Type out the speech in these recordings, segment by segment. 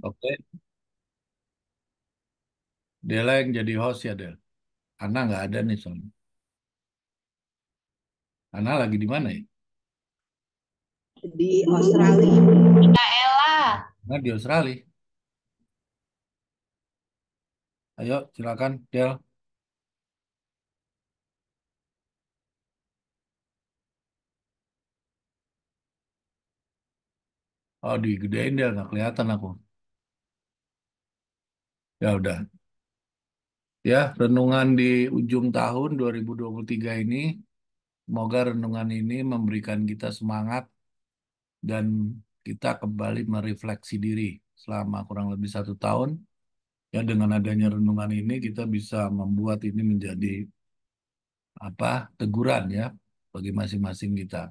Oke, Dela yang jadi host ya, Del. Ana nggak ada nih soalnya. Ana lagi di mana ya? Di Australia. Ella. Ana di Australia. Ayo, silakan, Del. Oh, digedein, Del. Nggak kelihatan aku. Ya udah. Ya, renungan di ujung tahun 2023 ini. Semoga renungan ini memberikan kita semangat dan kita kembali merefleksi diri selama kurang lebih 1 tahun. Ya, dengan adanya renungan ini kita bisa membuat ini menjadi teguran ya bagi masing-masing kita.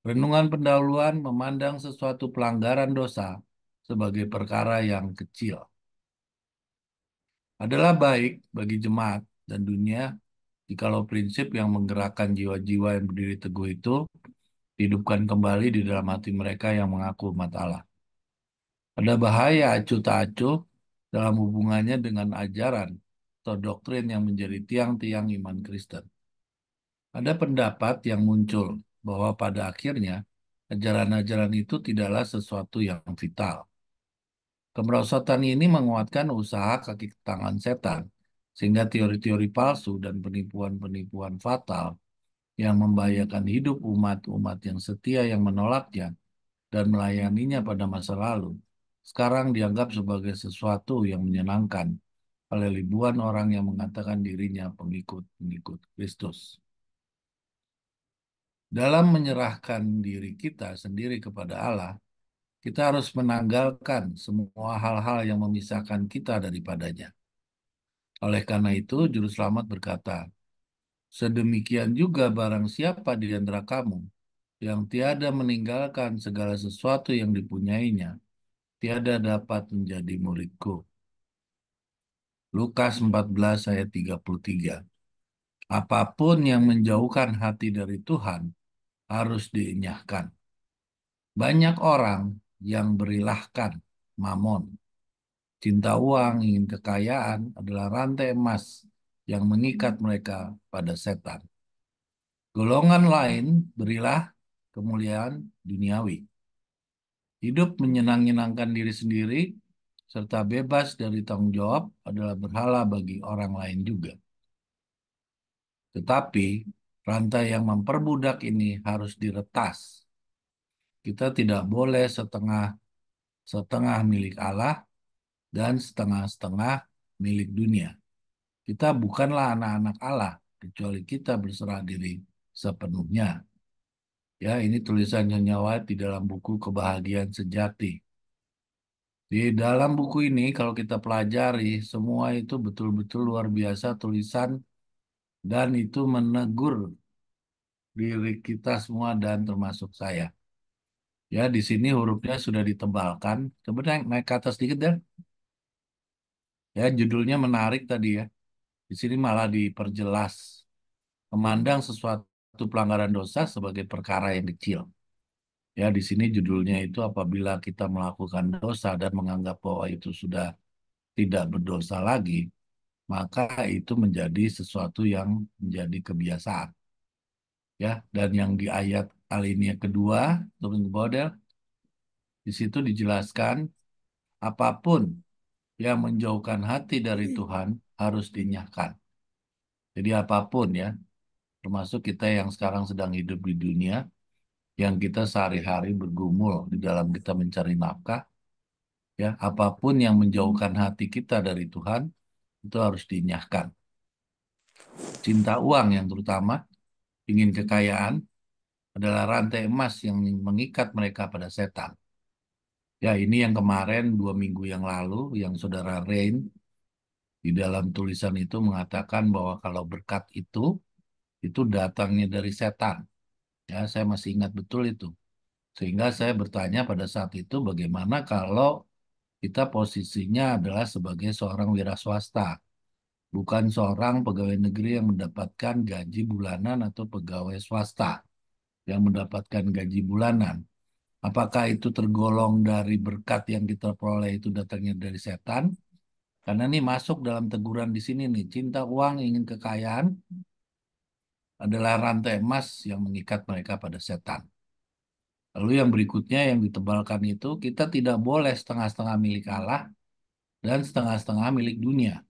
Renungan pendahuluan memandang sesuatu pelanggaran dosa sebagai perkara yang kecil. Adalah baik bagi jemaat dan dunia jikalau prinsip yang menggerakkan jiwa-jiwa yang berdiri teguh itu dihidupkan kembali di dalam hati mereka yang mengaku umat Allah. Ada bahaya acuh tak acuh dalam hubungannya dengan ajaran atau doktrin yang menjadi tiang-tiang iman Kristen. Ada pendapat yang muncul bahwa pada akhirnya ajaran-ajaran itu tidaklah sesuatu yang vital. Kemerosotan ini menguatkan usaha kaki tangan setan, sehingga teori-teori palsu dan penipuan-penipuan fatal yang membahayakan hidup umat-umat yang setia yang menolaknya dan melayaninya pada masa lalu, sekarang dianggap sebagai sesuatu yang menyenangkan oleh ribuan orang yang mengatakan dirinya pengikut-pengikut Kristus. Dalam menyerahkan diri kita sendiri kepada Allah, kita harus menanggalkan semua hal-hal yang memisahkan kita daripadanya. Oleh karena itu, Juru Selamat berkata, sedemikian juga barang siapa di antara kamu yang tiada meninggalkan segala sesuatu yang dipunyainya, tiada dapat menjadi muridku. Lukas 14 ayat 33. Apapun yang menjauhkan hati dari Tuhan harus dienyahkan. Banyak orang yang berilahkan mamon. Cinta uang, ingin kekayaan adalah rantai emas yang mengikat mereka pada setan. Golongan lain berilah kemuliaan duniawi. Hidup menyenang-nyenangkan diri sendiri serta bebas dari tanggung jawab adalah berhala bagi orang lain juga. Tetapi rantai yang memperbudak ini harus diretas. Kita tidak boleh setengah-setengah milik Allah dan setengah-setengah milik dunia. Kita bukanlah anak-anak Allah, kecuali kita berserah diri sepenuhnya. Ya, ini tulisan Nyonya White di dalam buku Kebahagiaan Sejati. Di dalam buku ini, kalau kita pelajari, semua itu betul-betul luar biasa tulisan dan itu menegur diri kita semua dan termasuk saya. Ya, di sini hurufnya sudah ditebalkan. Coba naik ke atas sedikit deh. Ya, judulnya menarik tadi ya. Di sini malah diperjelas. Memandang sesuatu pelanggaran dosa sebagai perkara yang kecil. Ya, di sini judulnya itu apabila kita melakukan dosa dan menganggap bahwa itu sudah tidak berdosa lagi, maka itu menjadi sesuatu yang menjadi kebiasaan. Ya, dan yang di ayat alinea kedua, turun ke bawah, Del, di situ dijelaskan apapun yang menjauhkan hati dari Tuhan harus dinyahkan. Jadi apapun ya, termasuk kita yang sekarang sedang hidup di dunia, yang kita sehari-hari bergumul di dalam kita mencari nafkah, ya apapun yang menjauhkan hati kita dari Tuhan itu harus dinyahkan. Cinta uang yang terutama, ingin kekayaan adalah rantai emas yang mengikat mereka pada setan. Ya ini yang kemarin 2 minggu yang lalu yang Saudara Rain di dalam tulisan itu mengatakan bahwa kalau berkat itu datangnya dari setan. Ya saya masih ingat betul itu. Sehingga saya bertanya pada saat itu bagaimana kalau kita posisinya adalah sebagai seorang wira swasta, bukan seorang pegawai negeri yang mendapatkan gaji bulanan atau pegawai swasta yang mendapatkan gaji bulanan. Apakah itu tergolong dari berkat yang kita peroleh itu datangnya dari setan? Karena ini masuk dalam teguran di sini nih, cinta uang, ingin kekayaan adalah rantai emas yang mengikat mereka pada setan. Lalu yang berikutnya yang ditebalkan itu, kita tidak boleh setengah-setengah milik Allah dan setengah-setengah milik dunia.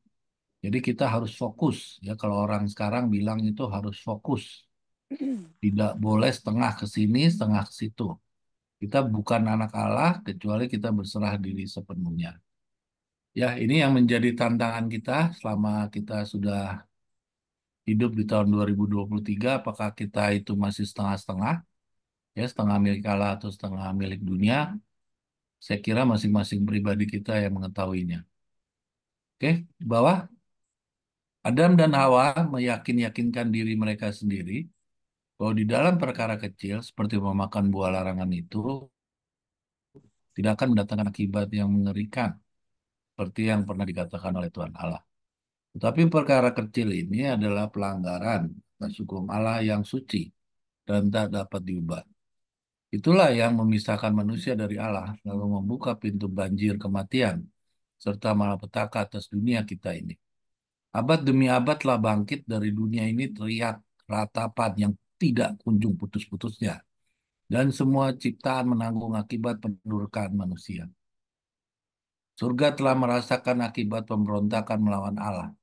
Jadi kita harus fokus. Ya, kalau orang sekarang bilang itu harus fokus. Tidak boleh setengah ke sini, setengah ke situ. Kita bukan anak Allah kecuali kita berserah diri sepenuhnya. Ya, ini yang menjadi tantangan kita selama kita sudah hidup di tahun 2023. Apakah kita itu masih setengah-setengah, ya setengah milik Allah atau setengah milik dunia? Saya kira masing-masing pribadi kita yang mengetahuinya. Oke, di bawah Adam dan Hawa meyakinkan diri mereka sendiri bahwa di dalam perkara kecil seperti memakan buah larangan itu tidak akan mendatangkan akibat yang mengerikan seperti yang pernah dikatakan oleh Tuhan Allah. Tetapi perkara kecil ini adalah pelanggaran atas hukum Allah yang suci dan tak dapat diubah. Itulah yang memisahkan manusia dari Allah, lalu membuka pintu banjir kematian, serta malapetaka atas dunia kita ini. Abad demi abad telah bangkit dari dunia ini teriak ratapan yang tidak kunjung putus-putusnya. Dan semua ciptaan menanggung akibat pendurkaan manusia. Surga telah merasakan akibat pemberontakan melawan Allah.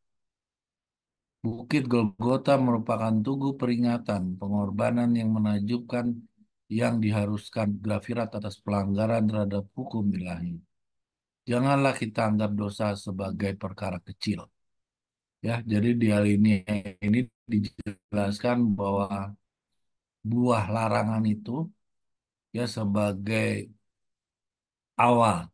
Bukit Golgota merupakan tugu peringatan, pengorbanan yang menakjubkan yang diharuskan grafirat atas pelanggaran terhadap hukum ilahi. Janganlah kita anggap dosa sebagai perkara kecil. Ya, jadi di hal ini dijelaskan bahwa buah larangan itu ya sebagai awal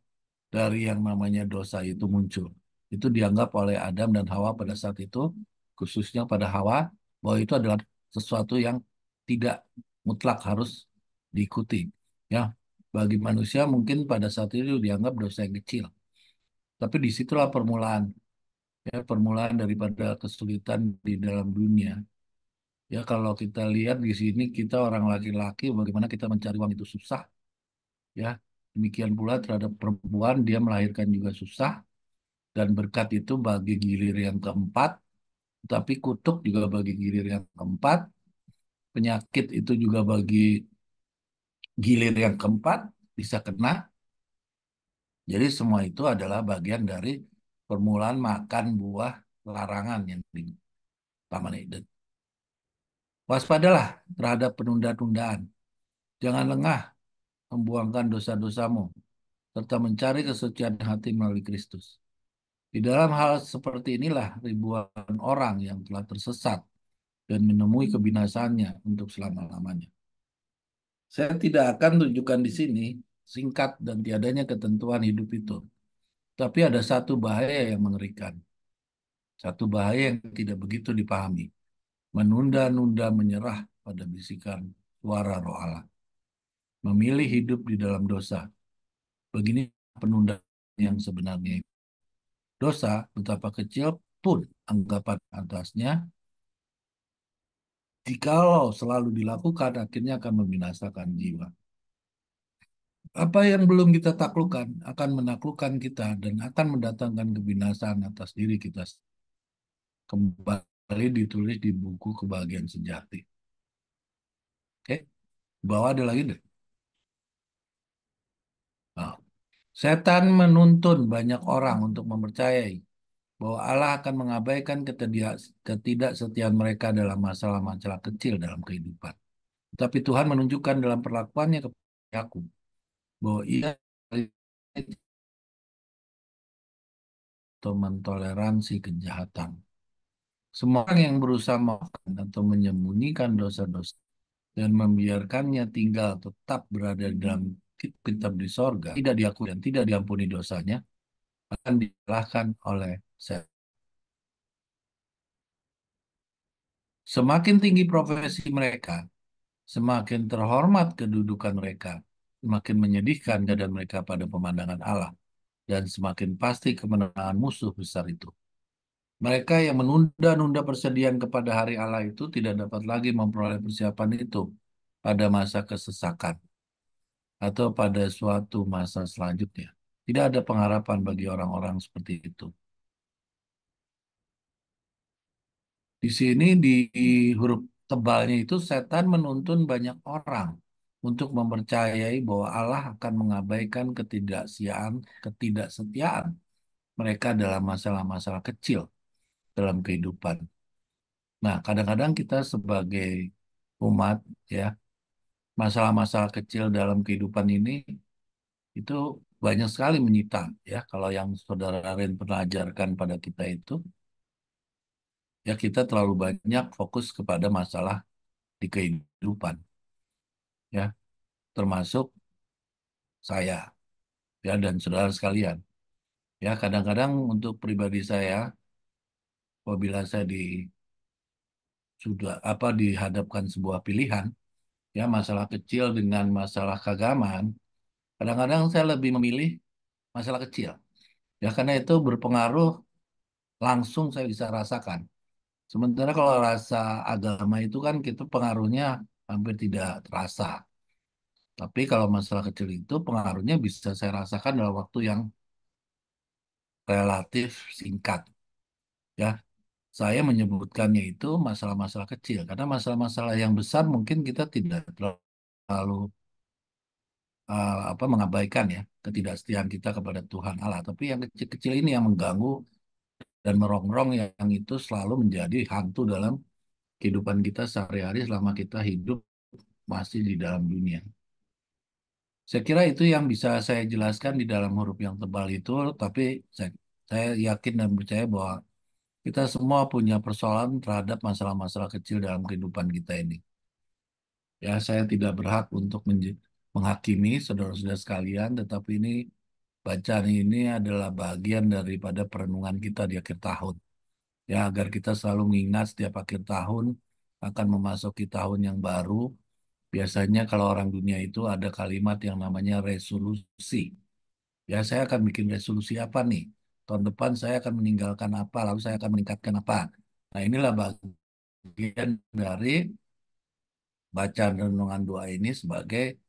dari yang namanya dosa itu muncul. Itu dianggap oleh Adam dan Hawa pada saat itu, khususnya pada Hawa, bahwa itu adalah sesuatu yang tidak mutlak harus diikuti. Ya, bagi manusia mungkin pada saat itu dianggap dosa yang kecil. Tapi disitulah permulaan, ya permulaan daripada kesulitan di dalam dunia. Ya, kalau kita lihat di sini kita orang laki-laki, bagaimana kita mencari uang itu susah. Ya, demikian pula terhadap perempuan dia melahirkan juga susah. Dan berkat itu bagi gilir yang keempat, tapi kutuk juga bagi gilir yang keempat, penyakit itu juga bagi gilir yang keempat bisa kena. Jadi semua itu adalah bagian dari permulaan makan buah larangan yang di Taman Eden. Waspadalah terhadap penunda-tundaan. Jangan lengah membuangkan dosa-dosamu, serta mencari kesucian hati melalui Kristus. Di dalam hal seperti inilah ribuan orang yang telah tersesat dan menemui kebinasaannya untuk selama-lamanya. Saya tidak akan tunjukkan di sini singkat dan tiadanya ketentuan hidup itu. Tapi ada satu bahaya yang mengerikan. Satu bahaya yang tidak begitu dipahami. Menunda-nunda menyerah pada bisikan suara roh Allah. Memilih hidup di dalam dosa. Begini penundaan yang sebenarnya. Dosa, betapa kecil pun anggapan atasnya, jikalau selalu dilakukan, akhirnya akan membinasakan jiwa. Apa yang belum kita taklukkan akan menaklukkan kita dan akan mendatangkan kebinasaan atas diri kita. Kembali ditulis di buku Kebahagiaan Sejati. Oke, di bawah ada lagi deh. Nah, setan menuntun banyak orang untuk mempercayai bahwa Allah akan mengabaikan ketidaksetiaan mereka dalam masalah-masalah kecil dalam kehidupan. Tapi Tuhan menunjukkan dalam perlakuannya kepada aku bahwa ia atau mentoleransi kejahatan. Semua orang yang berusaha memaafkan atau menyembunyikan dosa-dosa dan membiarkannya tinggal tetap berada di dalam kitab di sorga, tidak diakui dan tidak diampuni dosanya, akan disalahkan oleh setan. Semakin tinggi profesi mereka, semakin terhormat kedudukan mereka, semakin menyedihkan keadaan mereka pada pemandangan Allah, dan semakin pasti kemenangan musuh besar itu. Mereka yang menunda-nunda persediaan kepada hari Allah itu tidak dapat lagi memperoleh persiapan itu pada masa kesesakan. atau pada suatu masa selanjutnya. Tidak ada pengharapan bagi orang-orang seperti itu. Di sini di huruf tebalnya itu setan menuntun banyak orang untuk mempercayai bahwa Allah akan mengabaikan ketidaksetiaan mereka dalam masalah-masalah kecil dalam kehidupan. Nah, kadang-kadang kita sebagai umat ya, masalah-masalah kecil dalam kehidupan ini itu banyak sekali menyita ya. Kalau yang saudara Ren pernah ajarkan pada kita itu, ya kita terlalu banyak fokus kepada masalah di kehidupan ya, termasuk saya ya dan saudara sekalian. Ya, kadang-kadang untuk pribadi saya, apabila saya sudah dihadapkan sebuah pilihan, ya masalah kecil dengan masalah keagamaan, kadang-kadang saya lebih memilih masalah kecil. Ya, karena itu berpengaruh langsung saya bisa rasakan. Sementara kalau rasa agama itu kan kita pengaruhnya hampir tidak terasa. Tapi kalau masalah kecil itu pengaruhnya bisa saya rasakan dalam waktu yang relatif singkat. Ya, saya menyebutkannya itu masalah-masalah kecil karena masalah-masalah yang besar mungkin kita tidak terlalu mengabaikan ya ketidaksetiaan kita kepada Tuhan Allah. Tapi yang kecil-kecil ini yang mengganggu dan merongrong yang itu selalu menjadi hantu dalam kehidupan kita sehari-hari selama kita hidup masih di dalam dunia. Saya kira itu yang bisa saya jelaskan di dalam huruf yang tebal itu, tapi saya yakin dan percaya bahwa kita semua punya persoalan terhadap masalah-masalah kecil dalam kehidupan kita ini. Ya, saya tidak berhak untuk menghakimi saudara-saudara sekalian, tetapi bacaan ini adalah bagian daripada perenungan kita di akhir tahun. Ya, agar kita selalu mengingat setiap akhir tahun akan memasuki tahun yang baru. Biasanya kalau orang dunia itu ada kalimat yang namanya resolusi. Ya, saya akan bikin resolusi apa nih? Tahun depan saya akan meninggalkan apa, lalu saya akan meningkatkan apa. Nah, inilah bagian dari bacaan renungan doa ini sebagai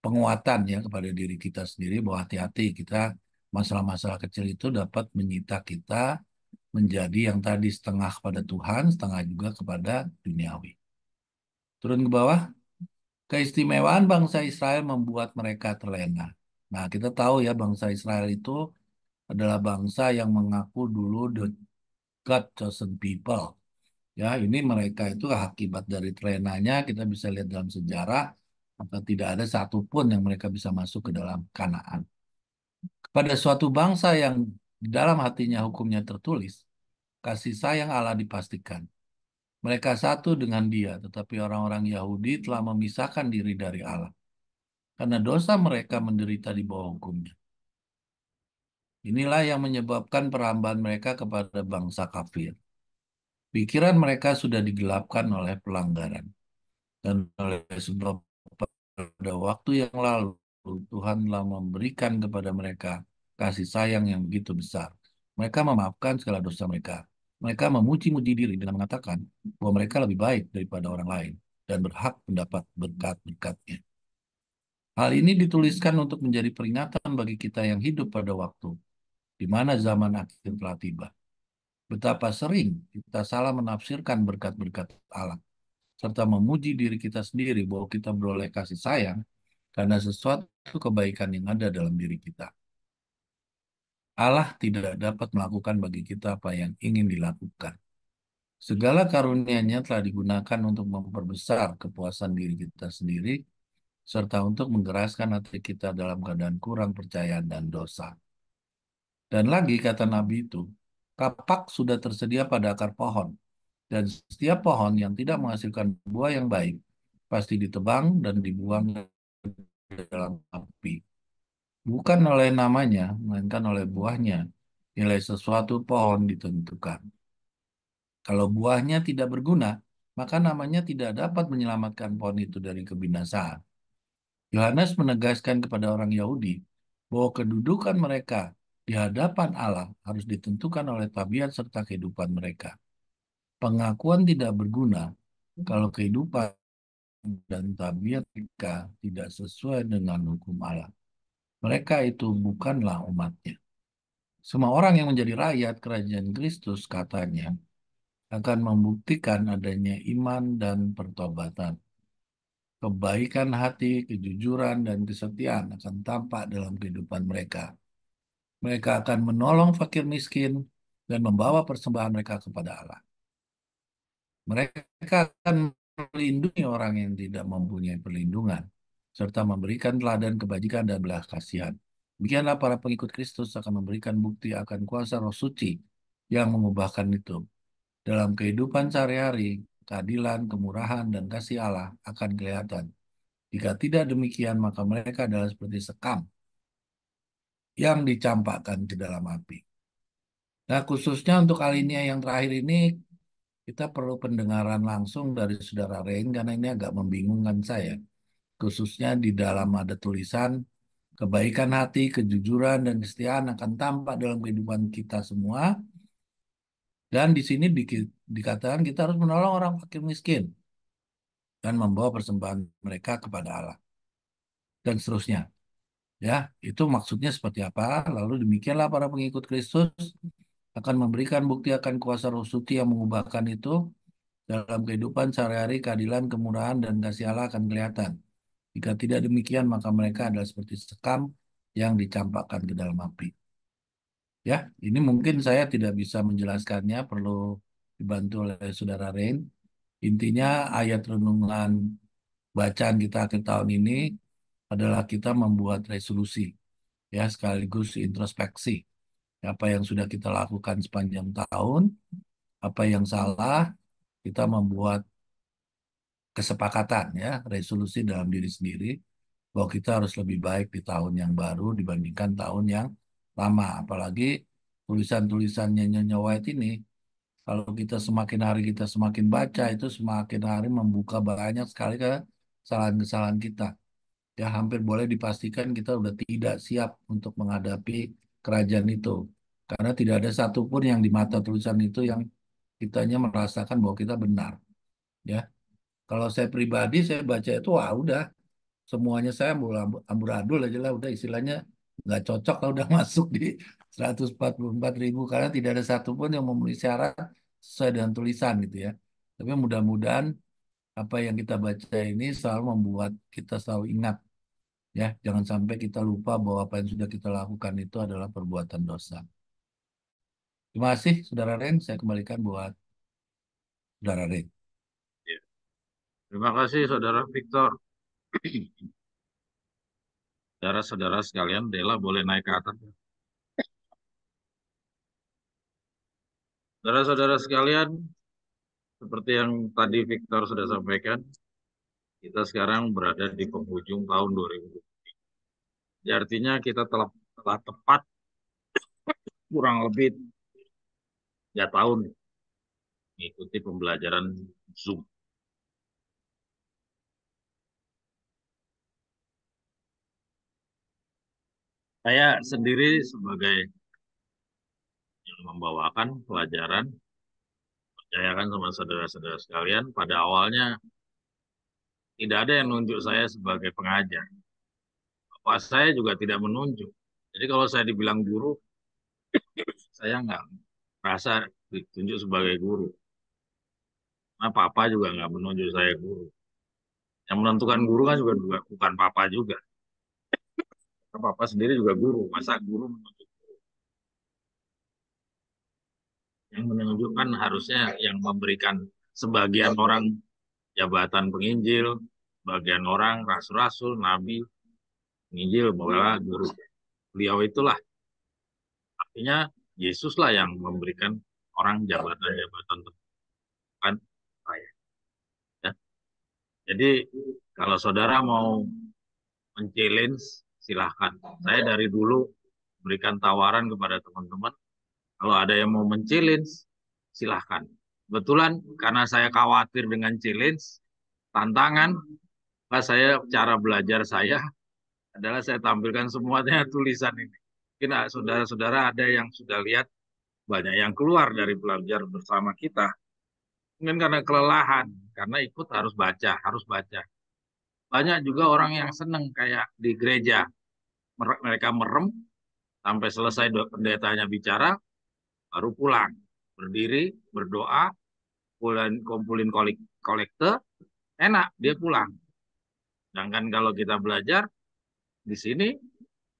penguatan ya kepada diri kita sendiri bahwa hati-hati kita masalah-masalah kecil itu dapat menyita kita menjadi yang tadi setengah kepada Tuhan, setengah juga kepada duniawi. Turun ke bawah, keistimewaan bangsa Israel membuat mereka terlena. Nah, kita tahu ya bangsa Israel itu adalah bangsa yang mengaku dulu the God chosen people. Ya, ini mereka itu akibat dari terenanya kita bisa lihat dalam sejarah maka tidak ada satupun yang mereka bisa masuk ke dalam Kanaan. Pada suatu bangsa yang di dalam hatinya hukumnya tertulis, kasih sayang Allah dipastikan. Mereka satu dengan Dia, tetapi orang-orang Yahudi telah memisahkan diri dari Allah karena dosa mereka menderita di bawah hukumnya. Inilah yang menyebabkan perambahan mereka kepada bangsa kafir. Pikiran mereka sudah digelapkan oleh pelanggaran. Dan oleh sebab pada waktu yang lalu Tuhan telah memberikan kepada mereka kasih sayang yang begitu besar. Mereka memaafkan segala dosa mereka. Mereka memuji-muji diri dengan mengatakan bahwa mereka lebih baik daripada orang lain dan berhak mendapat berkat-berkatnya. Hal ini dituliskan untuk menjadi peringatan bagi kita yang hidup pada waktu di mana zaman akhir telah tiba. Betapa sering kita salah menafsirkan berkat-berkat Allah serta memuji diri kita sendiri bahwa kita beroleh kasih sayang karena sesuatu kebaikan yang ada dalam diri kita. Allah tidak dapat melakukan bagi kita apa yang ingin dilakukan. Segala karunia-Nya telah digunakan untuk memperbesar kepuasan diri kita sendiri, serta untuk menggeraskan hati kita dalam keadaan kurang percaya dan dosa. Dan lagi kata Nabi itu, kapak sudah tersedia pada akar pohon, dan setiap pohon yang tidak menghasilkan buah yang baik, pasti ditebang dan dibuang ke dalam api. Bukan oleh namanya, melainkan oleh buahnya. Nilai sesuatu pohon ditentukan. Kalau buahnya tidak berguna, maka namanya tidak dapat menyelamatkan pohon itu dari kebinasaan. Yohanes menegaskan kepada orang Yahudi bahwa kedudukan mereka di hadapan Allah harus ditentukan oleh tabiat serta kehidupan mereka. Pengakuan tidak berguna kalau kehidupan dan tabiat mereka tidak sesuai dengan hukum Allah. Mereka itu bukanlah umatnya. Semua orang yang menjadi rakyat kerajaan Kristus, katanya, akan membuktikan adanya iman dan pertobatan. Kebaikan hati, kejujuran, dan kesetiaan akan tampak dalam kehidupan mereka. Mereka akan menolong fakir miskin dan membawa persembahan mereka kepada Allah. Mereka akan melindungi orang yang tidak mempunyai perlindungan, serta memberikan teladan kebajikan dan belas kasihan. Demikianlah para pengikut Kristus akan memberikan bukti akan kuasa Roh Suci yang mengubahkan itu. Dalam kehidupan sehari-hari, keadilan, kemurahan, dan kasih Allah akan kelihatan. Jika tidak demikian, maka mereka adalah seperti sekam yang dicampakkan ke dalam api. Nah, khususnya untuk alinea yang terakhir ini, kita perlu pendengaran langsung dari Saudara Rain, karena ini agak membingungkan saya. Khususnya di dalam ada tulisan, kebaikan hati, kejujuran, dan kesetiaan akan tampak dalam kehidupan kita semua. Dan di sini dikatakan kita harus menolong orang fakir miskin dan membawa persembahan mereka kepada Allah. Dan seterusnya. Ya, itu maksudnya seperti apa? Lalu demikianlah para pengikut Kristus akan memberikan bukti akan kuasa Roh Suci yang mengubahkan itu dalam kehidupan sehari-hari, keadilan, kemurahan, dan kasih Allah akan kelihatan. Jika tidak demikian, maka mereka adalah seperti sekam yang dicampakkan ke dalam api. Ya, ini mungkin saya tidak bisa menjelaskannya, perlu dibantu oleh Saudara Rain. Intinya ayat renungan bacaan kita akhir tahun ini adalah kita membuat resolusi, ya, sekaligus introspeksi. Apa yang sudah kita lakukan sepanjang tahun, apa yang salah, kita membuat kesepakatan, ya, resolusi dalam diri sendiri bahwa kita harus lebih baik di tahun yang baru dibandingkan tahun yang lama. Apalagi tulisan-tulisannya Nyonya White ini, kalau kita semakin hari kita semakin baca, itu semakin hari membuka banyak sekali kesalahan-kesalahan kita. Ya, hampir boleh dipastikan kita sudah tidak siap untuk menghadapi kerajaan itu. Karena tidak ada satupun yang di mata tulisan itu yang kitanya merasakan bahwa kita benar. Ya, kalau saya pribadi saya baca itu, wah udah semuanya saya amburadul aja lah, udah istilahnya nggak cocok lah, udah masuk di 144.000 karena tidak ada satupun yang memenuhi syarat sesuai dengan tulisan gitu ya. Tapi mudah-mudahan apa yang kita baca ini selalu membuat kita selalu ingat, ya, jangan sampai kita lupa bahwa apa yang sudah kita lakukan itu adalah perbuatan dosa. Terima kasih, Saudara Ren. Saya kembalikan buat Saudara Ren. Ya. Terima kasih Saudara Victor. Saudara-saudara sekalian, Dela boleh naik ke atas. Saudara-saudara sekalian, seperti yang tadi Victor sudah sampaikan, kita sekarang berada di penghujung tahun 2020. Jadi artinya kita telah tepat kurang lebih 3 tahun mengikuti pembelajaran Zoom. Saya sendiri sebagai yang membawakan pelajaran, percayakan sama saudara-saudara sekalian, pada awalnya tidak ada yang menunjuk saya sebagai pengajar. Bapak saya juga tidak menunjuk. Jadi kalau saya dibilang guru, saya nggak merasa ditunjuk sebagai guru. Nah, papa juga nggak menunjuk saya guru. Yang menentukan guru kan juga bukan papa juga. Karena papa sendiri juga guru. Masa guru menunjuk? Yang menunjukkan harusnya yang memberikan sebagian orang jabatan penginjil, sebagian orang rasul-rasul, nabi, penginjil, bahwa guru. Beliau itulah, artinya Yesus lah yang memberikan orang jabatan-jabatan bukan saya. Ya. Jadi kalau saudara mau men-challenge, silahkan. Saya dari dulu berikan tawaran kepada teman-teman, kalau ada yang mau men-challenge, silahkan. Kebetulan karena saya khawatir dengan challenge, tantangan, maka saya cara belajar saya adalah saya tampilkan semuanya tulisan ini. Mungkin saudara-saudara ada yang sudah lihat banyak yang keluar dari belajar bersama kita. Mungkin karena kelelahan, karena ikut harus baca, harus baca. Banyak juga orang yang seneng kayak di gereja, mereka merem sampai selesai pendetanya bicara, baru pulang, berdiri, berdoa, kumpulin kolekte, enak dia pulang. Sedangkan kalau kita belajar di sini,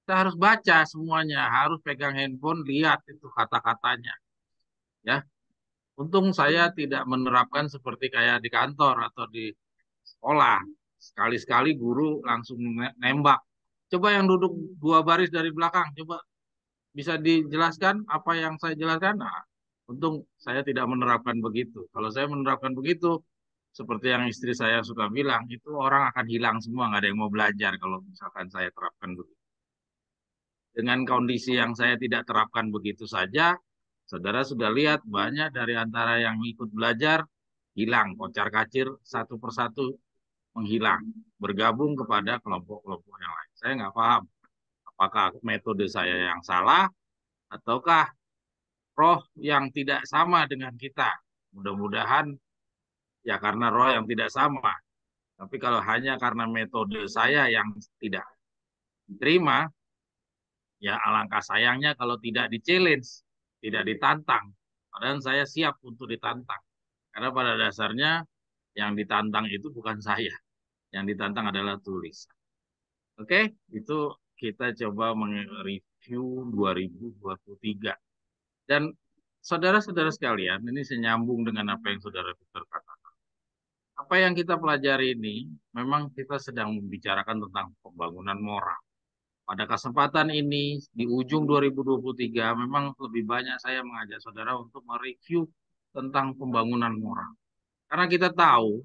kita harus baca semuanya, harus pegang handphone, lihat itu kata-katanya, ya. Untung saya tidak menerapkan seperti kayak di kantor atau di sekolah. Sekali-sekali guru langsung nembak. Coba yang duduk 2 baris dari belakang, coba bisa dijelaskan apa yang saya jelaskan? Nah, untung saya tidak menerapkan begitu. Kalau saya menerapkan begitu, seperti yang istri saya suka bilang, itu orang akan hilang semua, nggak ada yang mau belajar kalau misalkan saya terapkan begitu. Dengan kondisi yang saya tidak terapkan begitu saja, saudara sudah lihat banyak dari antara yang ikut belajar hilang, kocar-kacir satu persatu menghilang, bergabung kepada kelompok-kelompok yang lain. Saya nggak paham apakah metode saya yang salah ataukah roh yang tidak sama dengan kita. Mudah-mudahan ya karena roh yang tidak sama. Tapi kalau hanya karena metode saya yang tidak diterima, ya alangkah sayangnya kalau tidak di-challenge, tidak ditantang. Padahal saya siap untuk ditantang. Karena pada dasarnya yang ditantang itu bukan saya. Yang ditantang adalah tulisan. Oke, itu kita coba mereview 2023. Dan saudara-saudara sekalian, ini senyambung dengan apa yang saudara Victor katakan. Apa yang kita pelajari ini, memang kita sedang membicarakan tentang pembangunan moral. Pada kesempatan ini, di ujung 2023, memang lebih banyak saya mengajak saudara untuk mereview tentang pembangunan moral. Karena kita tahu,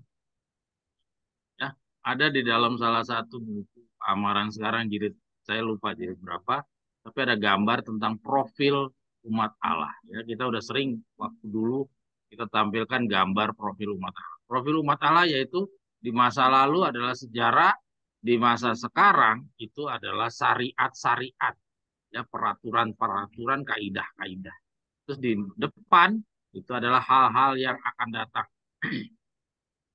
ya, ada di dalam salah satu buku amaran sekarang, jadi saya lupa jadi berapa, tapi ada gambar tentang profil umat Allah. Ya, kita udah sering waktu dulu kita tampilkan gambar profil umat Allah. Profil umat Allah yaitu di masa lalu adalah sejarah, di masa sekarang itu adalah syariat-syariat, ya peraturan-peraturan, kaidah-kaidah. Terus di depan itu adalah hal-hal yang akan datang.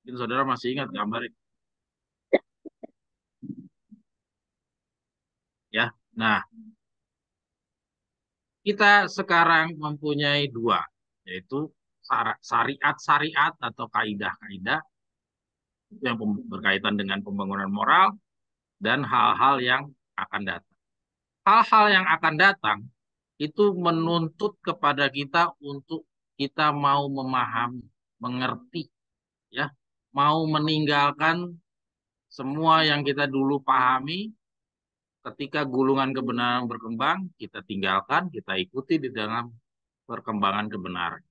Mungkin saudara masih ingat gambar itu, ya. Nah, kita sekarang mempunyai dua, yaitu syariat-syariat atau kaidah-kaidah yang berkaitan dengan pembangunan moral dan hal-hal yang akan datang. Hal-hal yang akan datang itu menuntut kepada kita untuk kita mau memahami, mengerti, ya, mau meninggalkan semua yang kita dulu pahami. Ketika gulungan kebenaran berkembang, kita tinggalkan, kita ikuti di dalam perkembangan kebenaran.